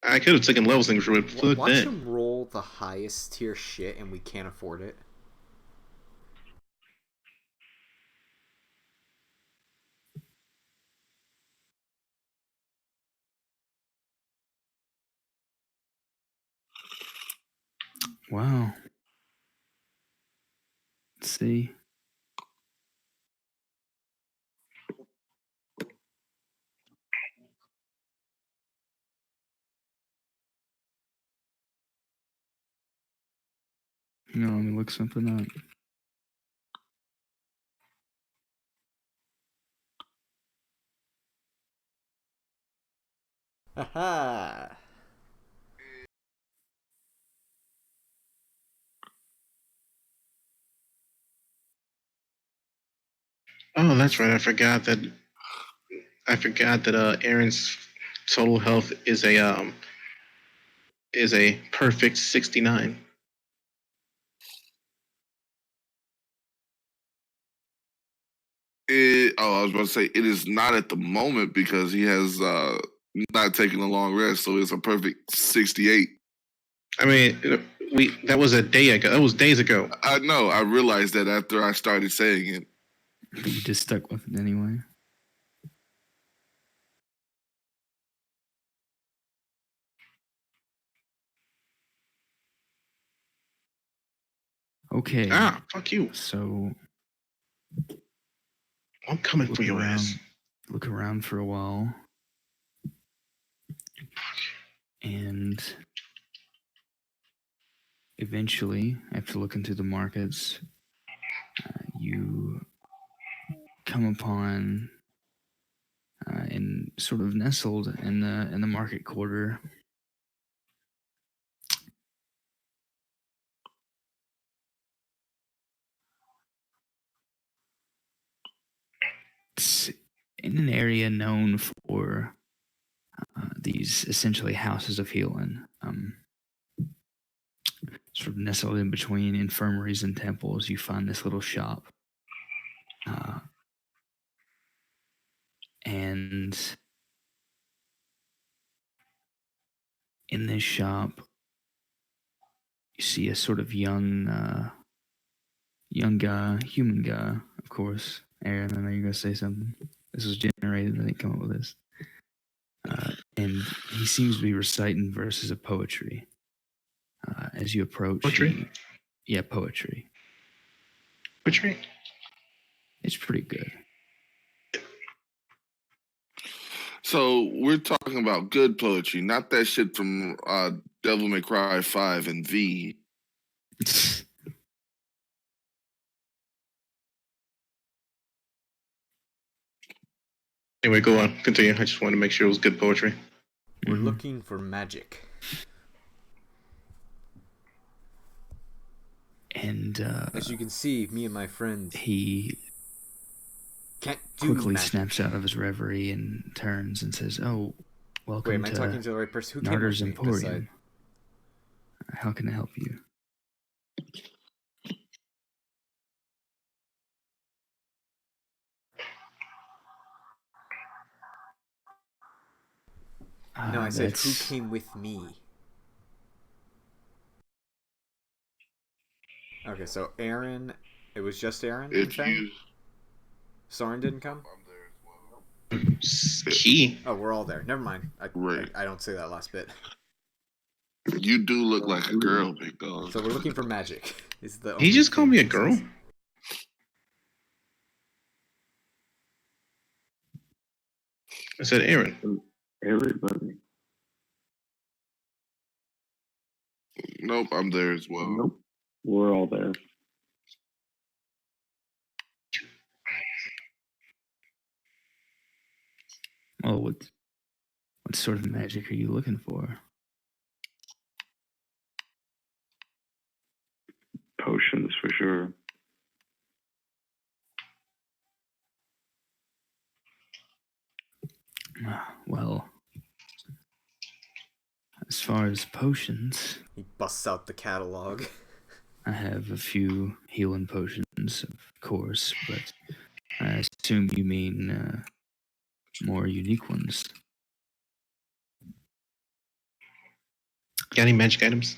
I could have taken levels in Druid. Fuck Watch that. him roll the highest tier shit, and we can't afford it. wow. Let's see. Hang on, let me look something up. Haha. Oh, that's right. I forgot that. Aaron's total health is a perfect 69. I was about to say it is not at the moment because he has not taken a long rest, so it's a perfect 68. I mean, that was a day ago. That was days ago. I know. I realized that after I started saying it. You just stuck with it anyway. Okay. Ah, fuck you. So I'm coming for your ass. Look around for a while. And eventually, after looking through the markets, you come upon and sort of nestled in the market quarter. It's in an area known for these essentially houses of healing, sort of nestled in between infirmaries and temples. You find this little shop, and in this shop, you see a sort of young guy, human guy, of course. Aaron, I know you're gonna say something. This was generated. I didn't come up with this. And he seems to be reciting verses of poetry. As you approach, Poetry? Yeah, poetry. Poetry? It's pretty good. So we're talking about good poetry, not that shit from Devil May Cry 5 and V. Anyway, go on. Continue. I just wanted to make sure it was good poetry. We're looking for magic. And as you can see, me and my friends he can't do quickly magic. snaps out of his reverie and turns and says, "Oh, welcome Wait, am I to talking to the right person? Who came Narder's with me? Emporium. How can I help you?" No, I said, who came with me? Okay, so Aaron, it was just Aaron and Fang? Soren didn't come? Key. Oh, we're all there. Never mind. Right. I don't say that last bit. You do look like a girl, big dog. So we're looking for magic. Is the He just called me a thing girl? says. I said Aaron. Everybody. Nope, I'm there as well. Nope. We're all there. Well, what sort of magic are you looking for? Potions for sure. Well, as far as potions, He busts out the catalog. I have a few healing potions, of course, but I assume you mean more unique ones. Got any magic items?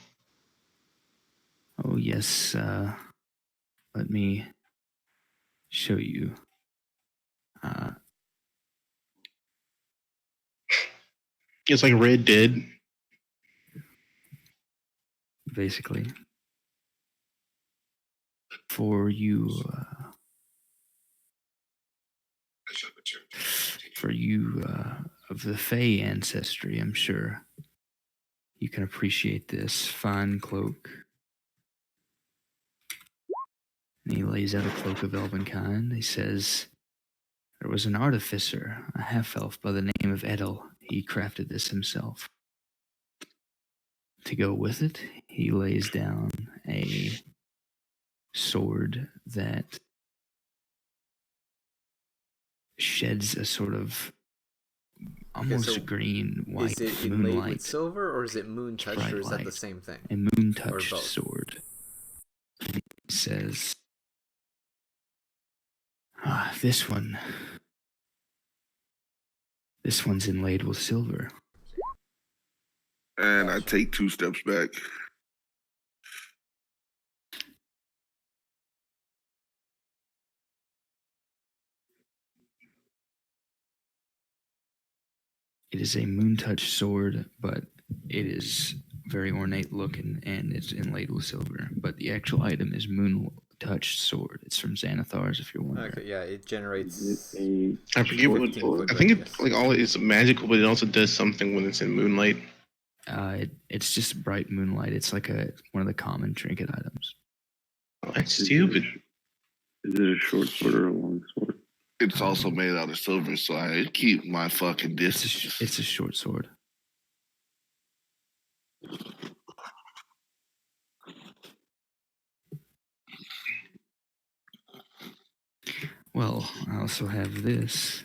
Oh, yes. Let me show you. It's like Red Dead. Basically, for you, of the Fey ancestry, I'm sure you can appreciate this fine cloak. And he lays out a cloak of elvenkind. He says, there was an artificer, a half-elf by the name of Edel. He crafted this himself. To go with it, he lays down a sword that sheds a sort of almost so green, white Is it inlaid with moonlight. silver, or is it moon touched, bright or is that the light. same thing? A moon-touched both? sword. He says, this one's inlaid with silver. And I take 2 steps back. It is a moon-touched sword, but it is very ornate looking, and it's inlaid with silver. But the actual item is moon-touched sword. It's from Xanathars, if you're wondering. Okay, yeah, it generates. Is it I forget what. 15 foot I think radius. it like all it's magical, but it also does something when it's in moonlight. It's just bright moonlight. It's like one of the common trinket items. Oh, that's stupid. Is it a short sword or a long sword? It's also made out of silver, so I keep my fucking It's distance. it's a short sword. Well, I also have this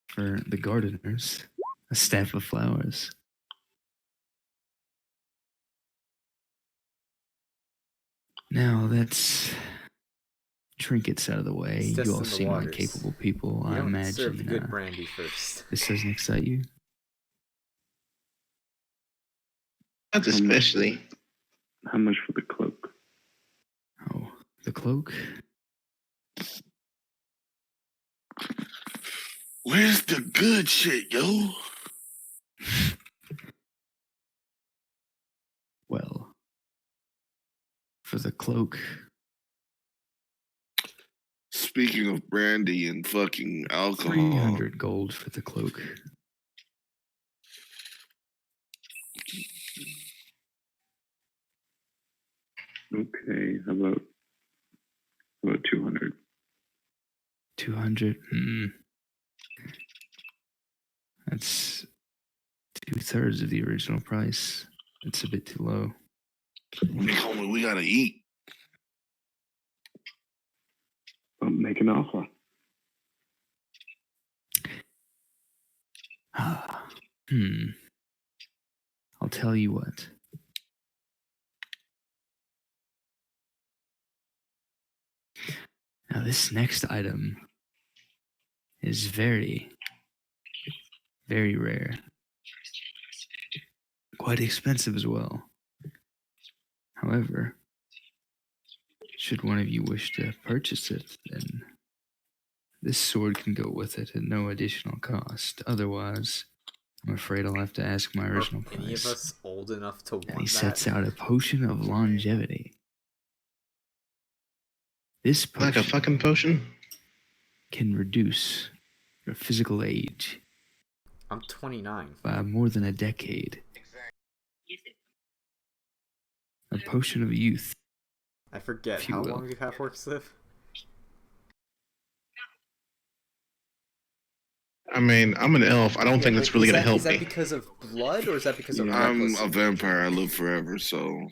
for the gardeners, a staff of flowers. Now that's trinkets out of the way. It's You all testing the seem like waters. capable people. You I don't serve imagine the good brandy first. this doesn't excite you. Not especially. How much for the cloak? Oh, the cloak? Where's the good shit, yo? Well, for the cloak, Speaking of brandy and fucking alcohol, 300 gold for the cloak. Okay, how about 200? 200? That's 2/3 of the original price. It's a bit too low. homie, we gotta eat. I'll make an offer. I'll tell you what. Now, this next item is very, very rare. Quite expensive as well. However, should one of you wish to purchase it, then this sword can go with it at no additional cost. Otherwise, I'm afraid I'll have to ask my original Are price. any of us old enough to And want he sets that? out a potion of longevity. This potion Like a fucking potion? can reduce your physical age I'm 29. by more than a decade. A potion of youth. I forget If you how will. long do half-orcs live? I mean, I'm an elf. I don't think that's really going to help Is that me. because of blood or is that because of I'm reckless? a vampire. I live forever, so.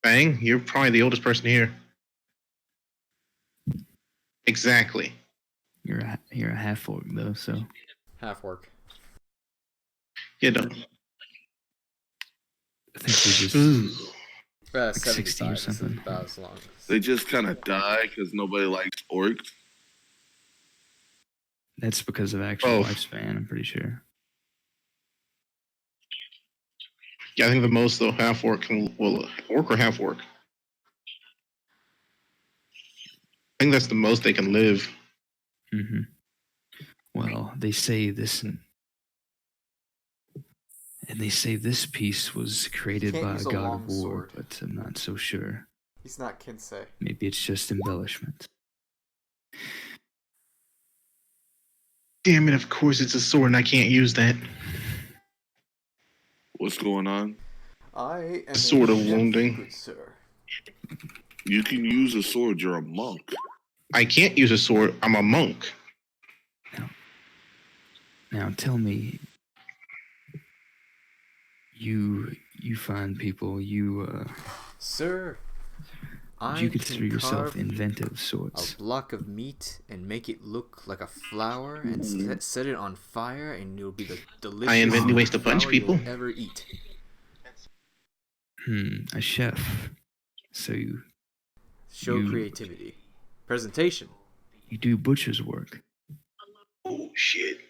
Bang, you're probably the oldest person here. Exactly. You're a half orc though, so Half work. You know. I think we just Ooh. 60 or 75. something. This is about as long. They just kind of die because nobody likes orcs. That's because of actual Oh. lifespan, I'm pretty sure. Yeah, I think the most though half orc can orc or half orc. I think that's the most they can live. Mm-hmm. Well, they say this, and they say this piece was created Can't by a use a god long of war, sword. but I'm not so sure. He's not Kinsey. Maybe it's just embellishment. Damn it! Of course it's a sword, and I can't use that. What's going on? I am Sword a of chef, wounding. good sir. You can use a sword. You're a monk. I can't use a sword. I'm a monk. Now tell me, you find people, Sir, I you consider can yourself carve inventive a sorts. block of meat and make it look like a flower and set it on fire and it'll be the delicious invent new ways to punch flower people? you'll ever eat. A chef. So Show You- creativity. Presentation. you do butcher's work. Oh shit!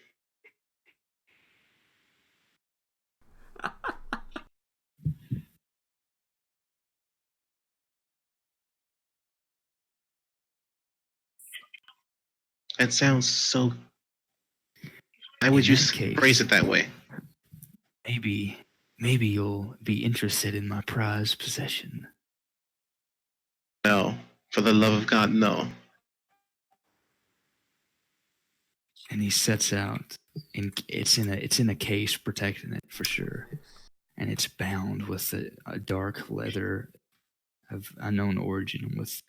That sounds so. Why would In you that case- phrase it that way? Maybe you'll be interested in my prized possession. No, for the love of God, no. And he sets out, and it's in a case protecting it for sure, and it's bound with a dark leather of unknown origin with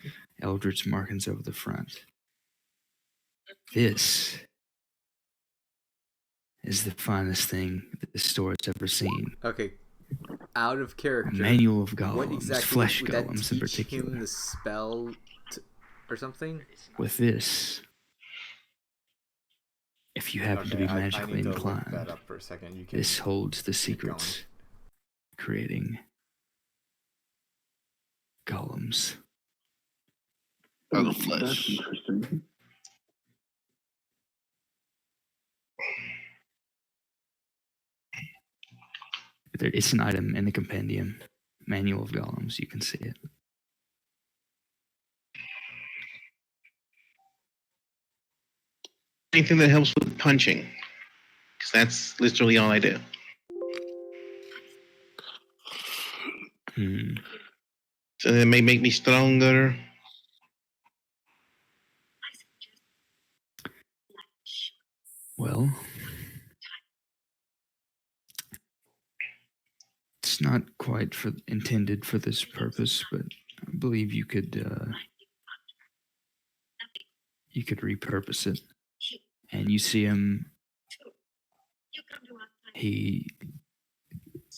eldritch markings over the front. This is the finest thing that the store has ever seen. Okay. Out of A character. manual of What golems, exactly flesh would that golems in teach particular. him the spell or something? With this, if you happen to be magically I need to look inclined, that up for a second. You can. this holds the keep going. secrets creating golems. Out of That's flesh. interesting. It's an item in the compendium, manual of golems. You can see it. Anything that helps with punching, because that's literally all I do. So it may make me stronger. Well, it's not quite intended for this purpose, but I believe you could repurpose it. And you see him. He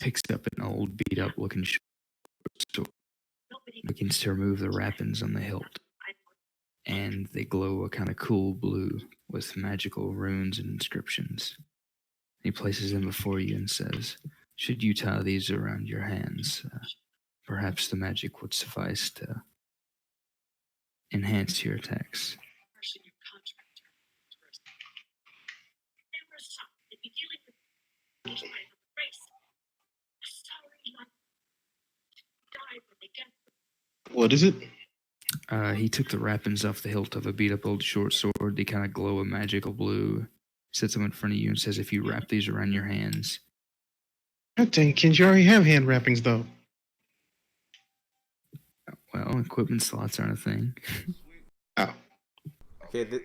picks up an old, beat-up looking sword, begins to remove the wrappings on the hilt, and they glow a kind of cool blue with magical runes and inscriptions. He places them before you and says, "Should you tie these around your hands, perhaps the magic would suffice to enhance your attacks." What is it? He took the wrappings off the hilt of a beat-up old short sword. They kind of glow a magical blue. Sets them in front of you and says, "If you wrap these around your hands." God dang, Ken, you already have hand wrappings though. Well, equipment slots aren't a thing. Oh, Okay.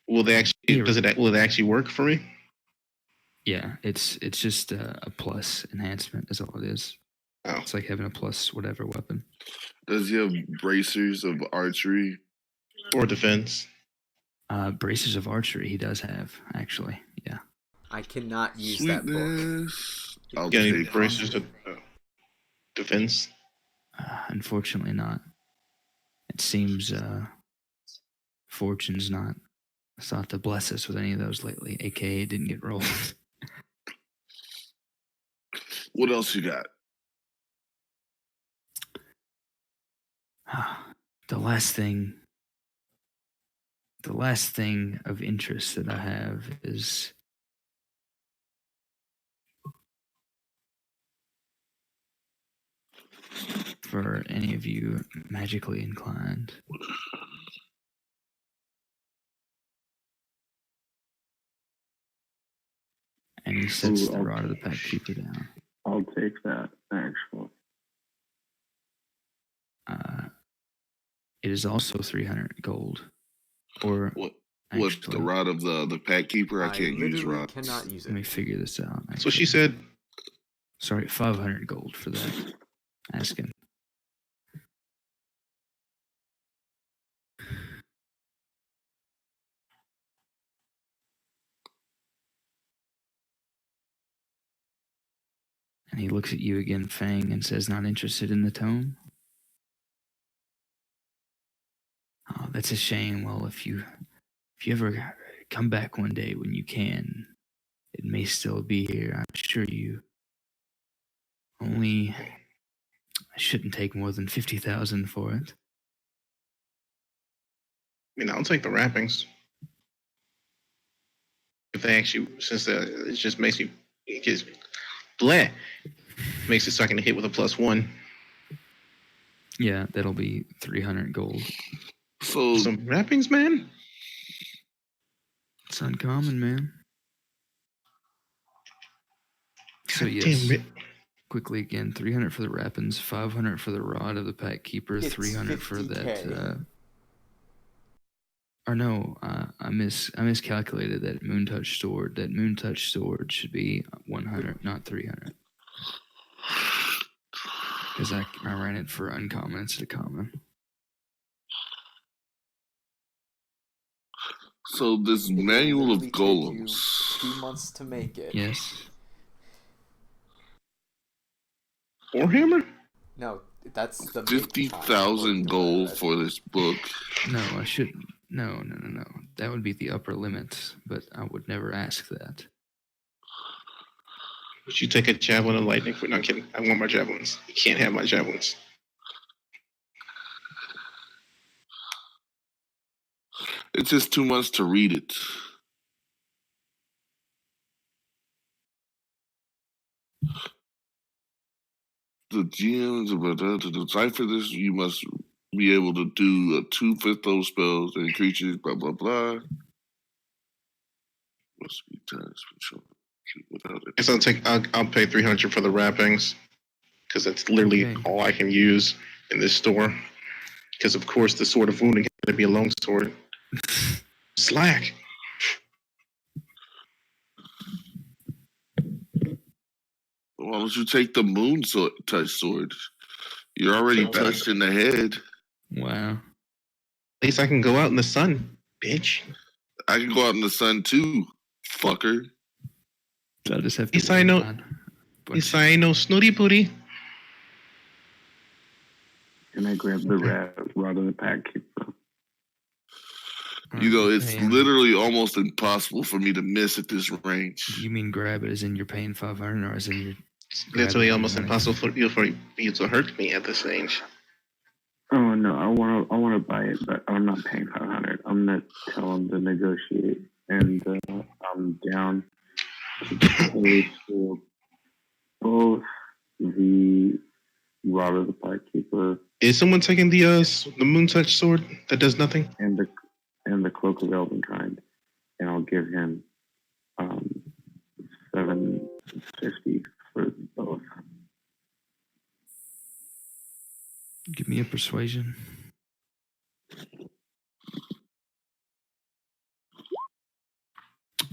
will they actually? Will it actually work for me? Yeah, it's just a plus enhancement is all it is. Oh, It's like having a plus whatever weapon. Does he have bracers of archery? or defense? Braces of archery he does have, actually. Yeah. I cannot use that book. Sweetness. I'll Got any take braces to defense? Unfortunately not. It seems fortune's not sought to bless us with any of those lately, aka didn't get rolled. What else you got? The last thing of interest that I have is for any of you magically inclined. And he sets the rod of the pack keeper down. I'll take that, actually. It is also 300 gold. Or What's the rod of the pack keeper? I can't use rod. Cannot use it. Let me figure this out. That's what she said. Sorry, 500 gold for that. Asking. And he looks at you again, Fang, and says, "Not interested in the tome?" Oh, that's a shame. Well, if you ever come back one day when you can, it may still be here. I'm sure you. Only, I shouldn't take more than 50,000 for it. I mean, I'll take the wrappings. If they actually, since it just makes me, it just, bleh, makes it so I can hit with a +1. Yeah, that'll be 300 gold. So Some wrappings, man. It's uncommon, man. So God yes, damn it. quickly again, 300 for the wrappings, 500 for the rod of the pack keeper, It's 300 for 50K. that. Or no, I miscalculated that Moontouch sword. That Moontouch sword should be 100, not 300. Because I ran it for uncommon instead of common. So this It will manual of literally take you golems. 2 months to make it. Yes. Warhammer? No, that's the 50,000 gold for this book. No, I shouldn't. No. That would be the upper limit, but I would never ask that. Would you take a javelin of lightning? For, no, I'm kidding. I want my javelins. You can't have my javelins. It's just 2 months to read it. The GMs, to decipher this, you must be able to do 2/5 those spells and creatures, blah, blah, blah. Must be times without it. Guess I'll pay 300 for the wrappings because that's literally Okay. all I can use in this store. Because of course the sword of wounding had to be a long sword. Slack. Why don't you take the moon touch sword? You're already touched in the head. Wow. At least I can go out in the sun, bitch. I can go out in the sun too, fucker. So I just have to. Yes, I know. Yes, I know snooty booty. Can I grab the rod of the pack keeper? You know, it's literally almost impossible for me to miss at this range. You mean grab it as in you're paying 500, or as in you're? It's literally almost impossible for you to hurt me at this range. Oh no, I want to buy it, but I'm not paying 500. I'm gonna tell him to negotiate, and I'm down to pay for both the rod of the pack keeper. Is someone taking the moon touch sword that does nothing? And the cloak of Elvenkind, and I'll give him $750 for both. Give me a persuasion.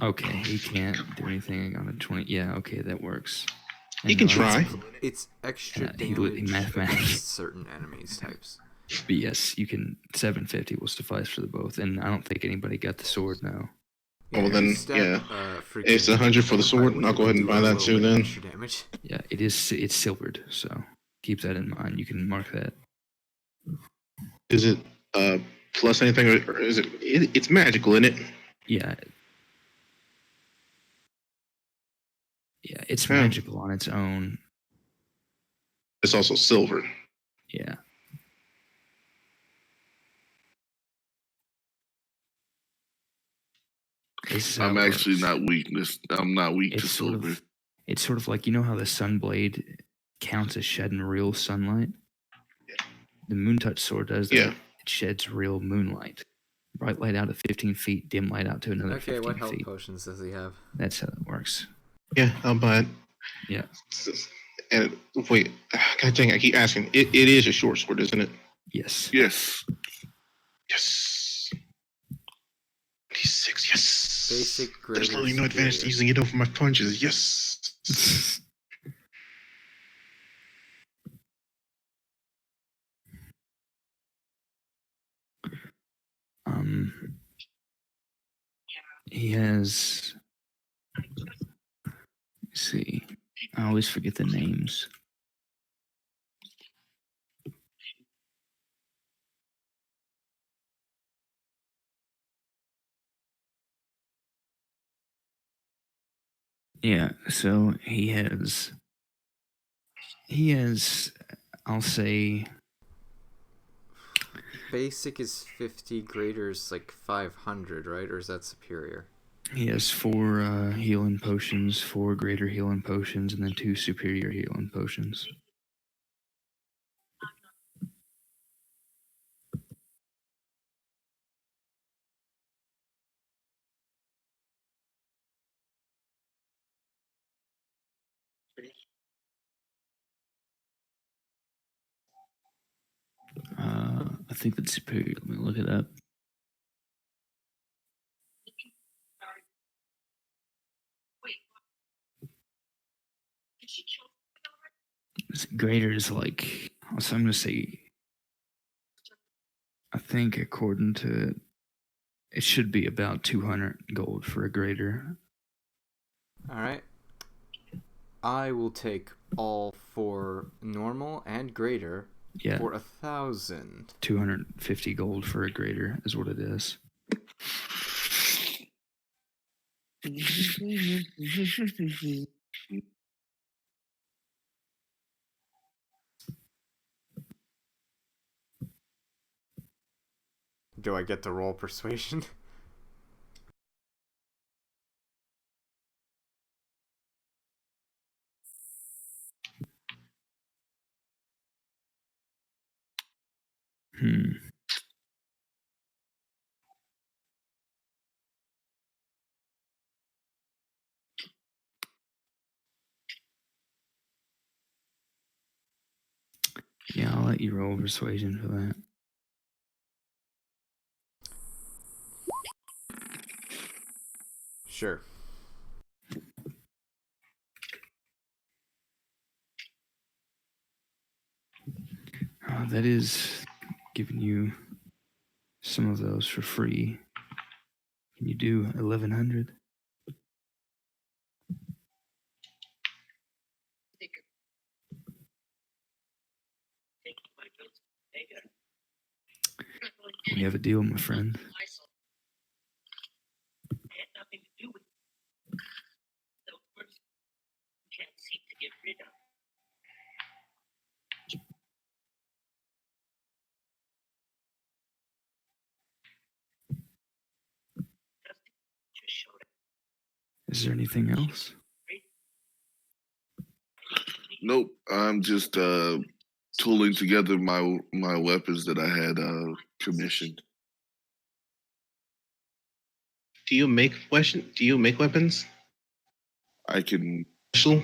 Okay, he can't do anything on a 20. Yeah, okay, that works. He can try. It's extra he damage mathematics. against certain enemies types. But yes, you can. 750 will suffice for the both, and I don't think anybody got the sword now. Oh, well, then, Stab, yeah. It's 100 for the sword, and I'll go ahead and buy that too then. Extra damage. Yeah, it's silvered, so keep that in mind. You can mark that. Is it plus anything, or is it's magical, isn't it? Yeah. Yeah, it's magical on its own. It's also silver. Yeah. I'm actually not weakness. I'm not weak to silver. It's sort of like, you know how the sunblade counts as shedding real sunlight? The Moontouch sword does that. Yeah. It sheds real moonlight. Bright light out to 15 feet, dim light out to another 15 feet. Okay, what health potions does he have? That's how it works. Yeah, I'll buy it. Yeah. And wait, God dang, I keep asking. It is a short sword, isn't it? Yes. Yes. Yes. 26, yes. Basic greater. There's literally no advantage to using it over my punches. Yes. He has. Let's see. I always forget the names. Yeah, so he has, I'll say. Basic is 50, greater is like 500, right? Or is that superior? He has 4 healing potions, 4 greater healing potions, and then 2 superior healing potions. I think that's superior. Let me look it up. Greater is like, so I'm going to say, I think according to it should be about 200 gold for a greater. All right. I will take all 4 normal and greater for 1,000. 250 gold for a greater is what it is. Do I get to roll persuasion? Yeah, I'll let you roll persuasion for that. Sure. That is giving you some of those for free. Can you do 1,100? We have a deal, my friend. Is there anything else? Nope. I'm just tooling together my weapons that I had commissioned. Do you make weapons? I can. Special?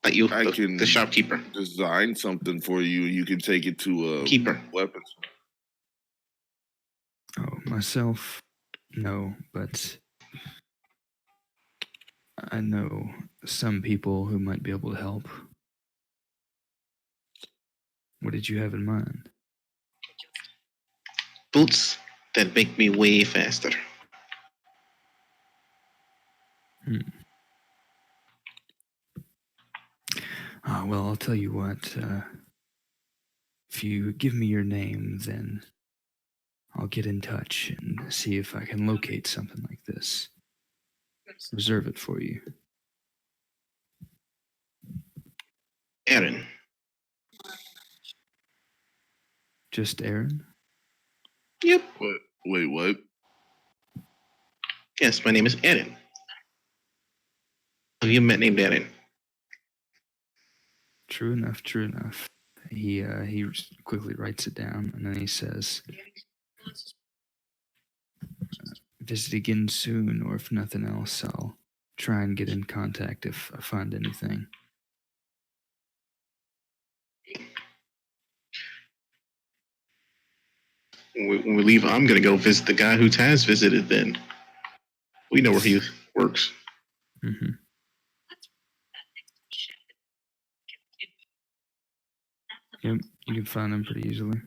Like you, I can. The shopkeeper. Design something for you. You can take it to a keeper. Weapons. Oh, myself, no, but I know some people who might be able to help. What did you have in mind? boots that make me way faster. Well, I'll tell you what. If you give me your name, then I'll get in touch and see if I can locate something like this. Reserve it for you. Aaron. Just Aaron? Yep. Wait, what? Yes, my name is Aaron. Have you met named Aaron? True enough, true enough. He quickly writes it down, and then he says, visit again soon, or if nothing else, I'll try and get in contact if I find anything. When we leave, I'm going to go visit the guy who Taz visited then. We know where he works. Mm-hmm. Yep, you can find him pretty easily.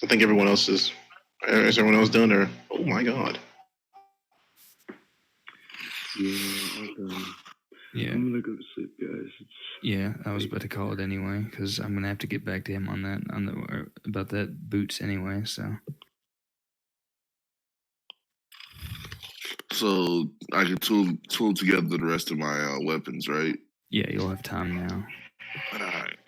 I think everyone else is everyone else done? Or oh my god. Yeah, I'm gonna go to sleep, guys. Yeah, I was about to call it anyway because I'm gonna have to get back to him on that about that boots anyway. So I can tool together the rest of my weapons, right? yeah, you'll have time now. All right.